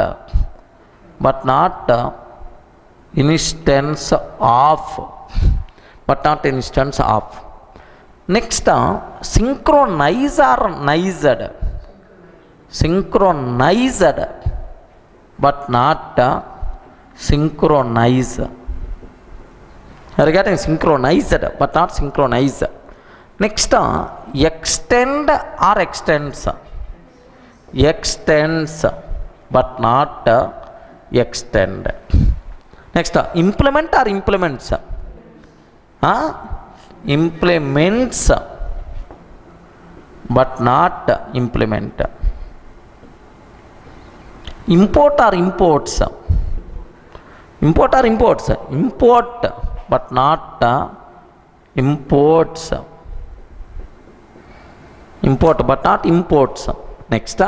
instance of. But not instance of. Next, synchronize or nized. Synchronized, but not synchronize. Are you getting? Synchronized, but not synchronize. Next, extend or extends. Extends, but not extend. Next, implement or implements. Implements, but not implement. Import or imports. Import or imports. Import, but not imports. Import, but not imports. Next,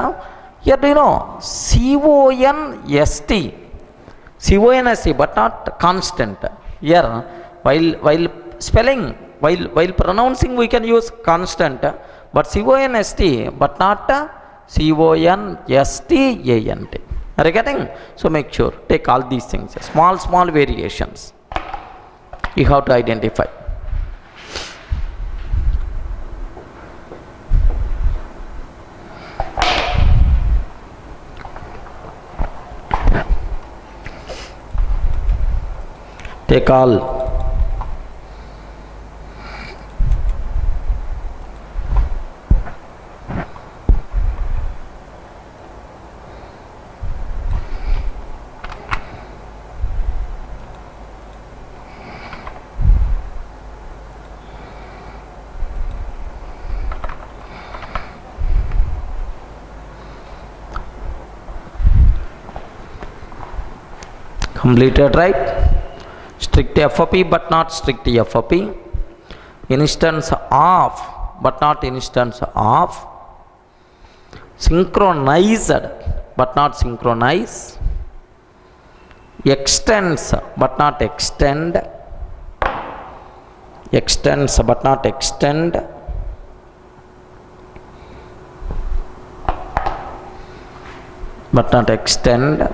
here do you know CONST. CONST, but not constant. Here, while spelling, while pronouncing, we can use constant, but CONST, but not CONSTANT. Are you getting? So make sure, take all these things, small variations you have to identify. Take all. Completed, right? strict FOP but not strict FOP, instance of but not instance of, synchronized but not synchronize, extends but not extend, extends but not extend, but not extend.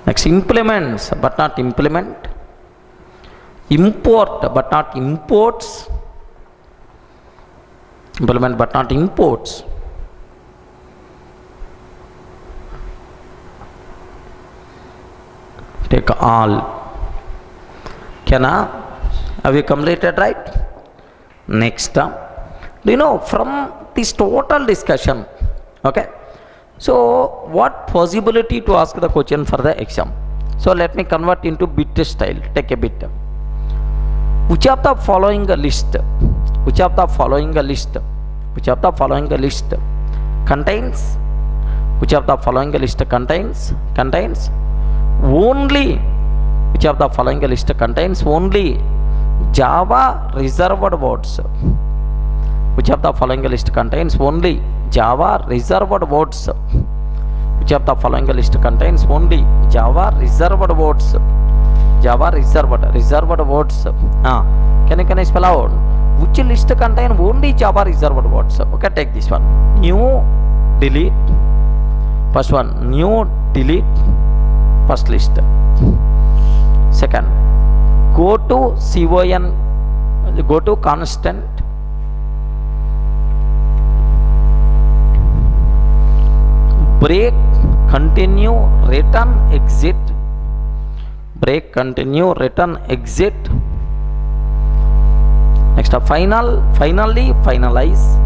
Next, implements but not implement, import but not imports, implement but not imports, take all. Have you completed, right? Next, do you know from this total discussion, okay, so what possibility to ask the question for the exam? So let me convert into bit style. Take a bit. Which of the following list, which of the following list, which of the following list contains, which of the following list contains only, which of the following list contains only Java reserved words, which of the following list contains only Java reserved words, which of the following list contains only Java reserved words, Java reserved words. Can you spell out which list contain only Java reserved words? Okay, take this one. New delete, first one, new delete first list. Second, go to constant, break, continue, return, exit, break, continue, return, exit. Next, finally, finalize.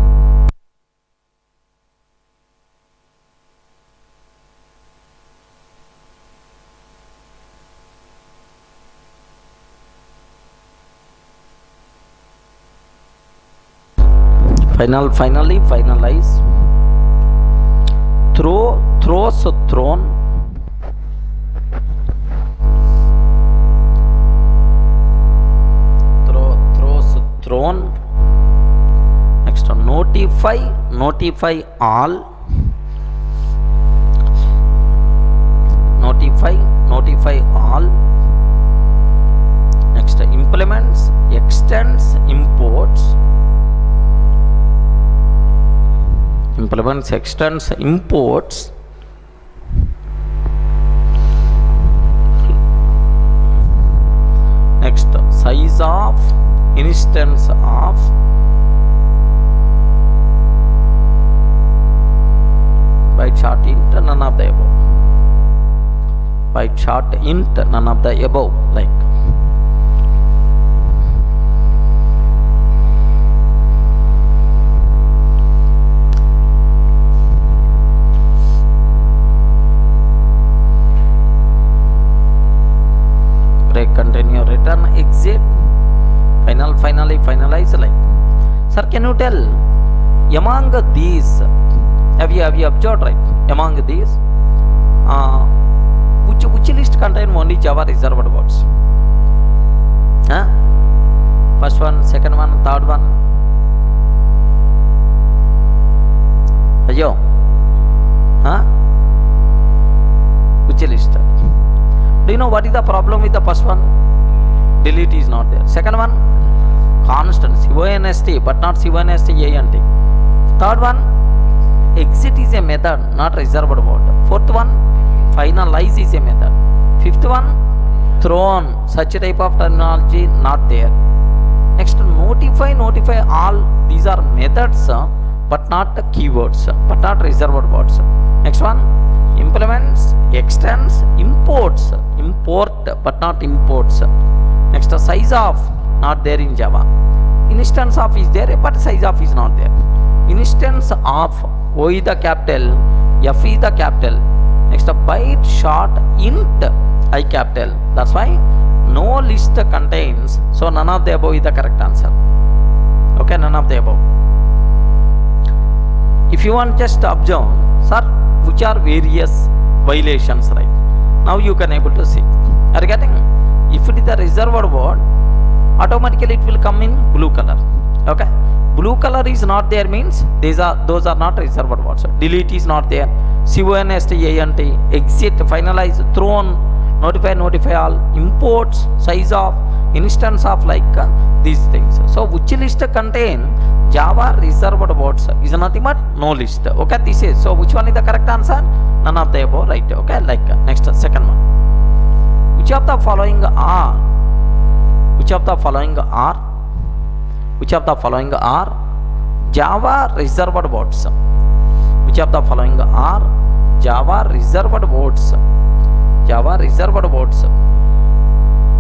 Finally, finalize. Throws, thrown. Throws, thrown. Next, notify all. Notify all. Next, implements, extends, imports. Implements, extends, imports. Next, size of, instance of, by chart int, none of the above. By chart int, none of the above. Like break, continue, return, exit, finally, finalize. Like, sir, can you tell among these, have you observed, right? Among these, which list contain only Java reserved words? First one, second one, third one. Ayo, which list? Do you know what is the problem with the first one? Delete is not there. Second one, constant, const but not const ant. Third one, exit is a method, not reserved word. Fourth one, finalize is a method. Fifth one, thrown, such a type of terminology not there. Next, notify all. These are methods but not keywords, but not reserved words. Next one, implements, extends, imports, import but not imports. Next, size of, not there in Java. Instance of is there, but size of is not there. Instance of, O is the capital, F is the capital. Next, byte short int, I capital. That's why no list contains, so none of the above is the correct answer. Okay, none of the above. If you want, just observe, sir, which are various violations, right? Now you can able to see. Are you getting? If it is a reserved word, automatically it will come in blue color. Okay, blue color is not there means those are not reserved words. Delete is not there. CONSTANT, exit, finalize, thrown, notify all, imports, size of, instance of, like these things. So which list contain Java reserved words is nothing but no list. Okay, this is, so which one is the correct answer? None of the above, right? Okay, like next, second one. Which of the following are Java reserved words? Which of the following are Java reserved words? Java reserved words.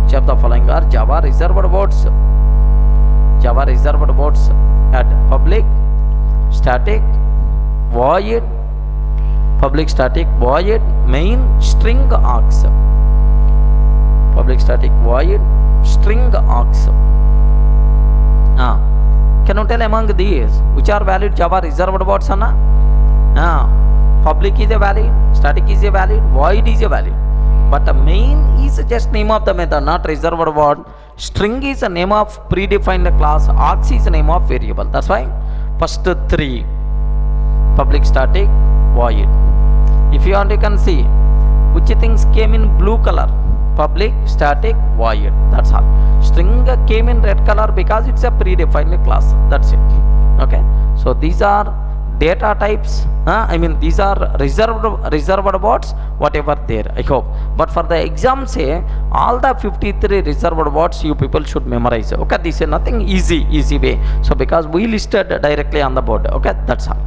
Which of the following are Java reserved words? Java reserved words at public static void, public static void main string args, public static void string args. Can you tell among these which are valid Java reserved words? Public is a valid, static is a valid, void is a valid, but the main is just name of the method, not reserved word. String is a name of predefined class, args is a name of variable. That's why first three, public static void. If you want, you can see which things came in blue color, public static void, that's all. String came in red color because it's a predefined class, that's it. Okay, so these are data types, these are reserved words, whatever there, I hope. But for the exam, say all the 53 reserved words you people should memorize. Okay, this is nothing easy way. So because we listed directly on the board. Okay, that's all.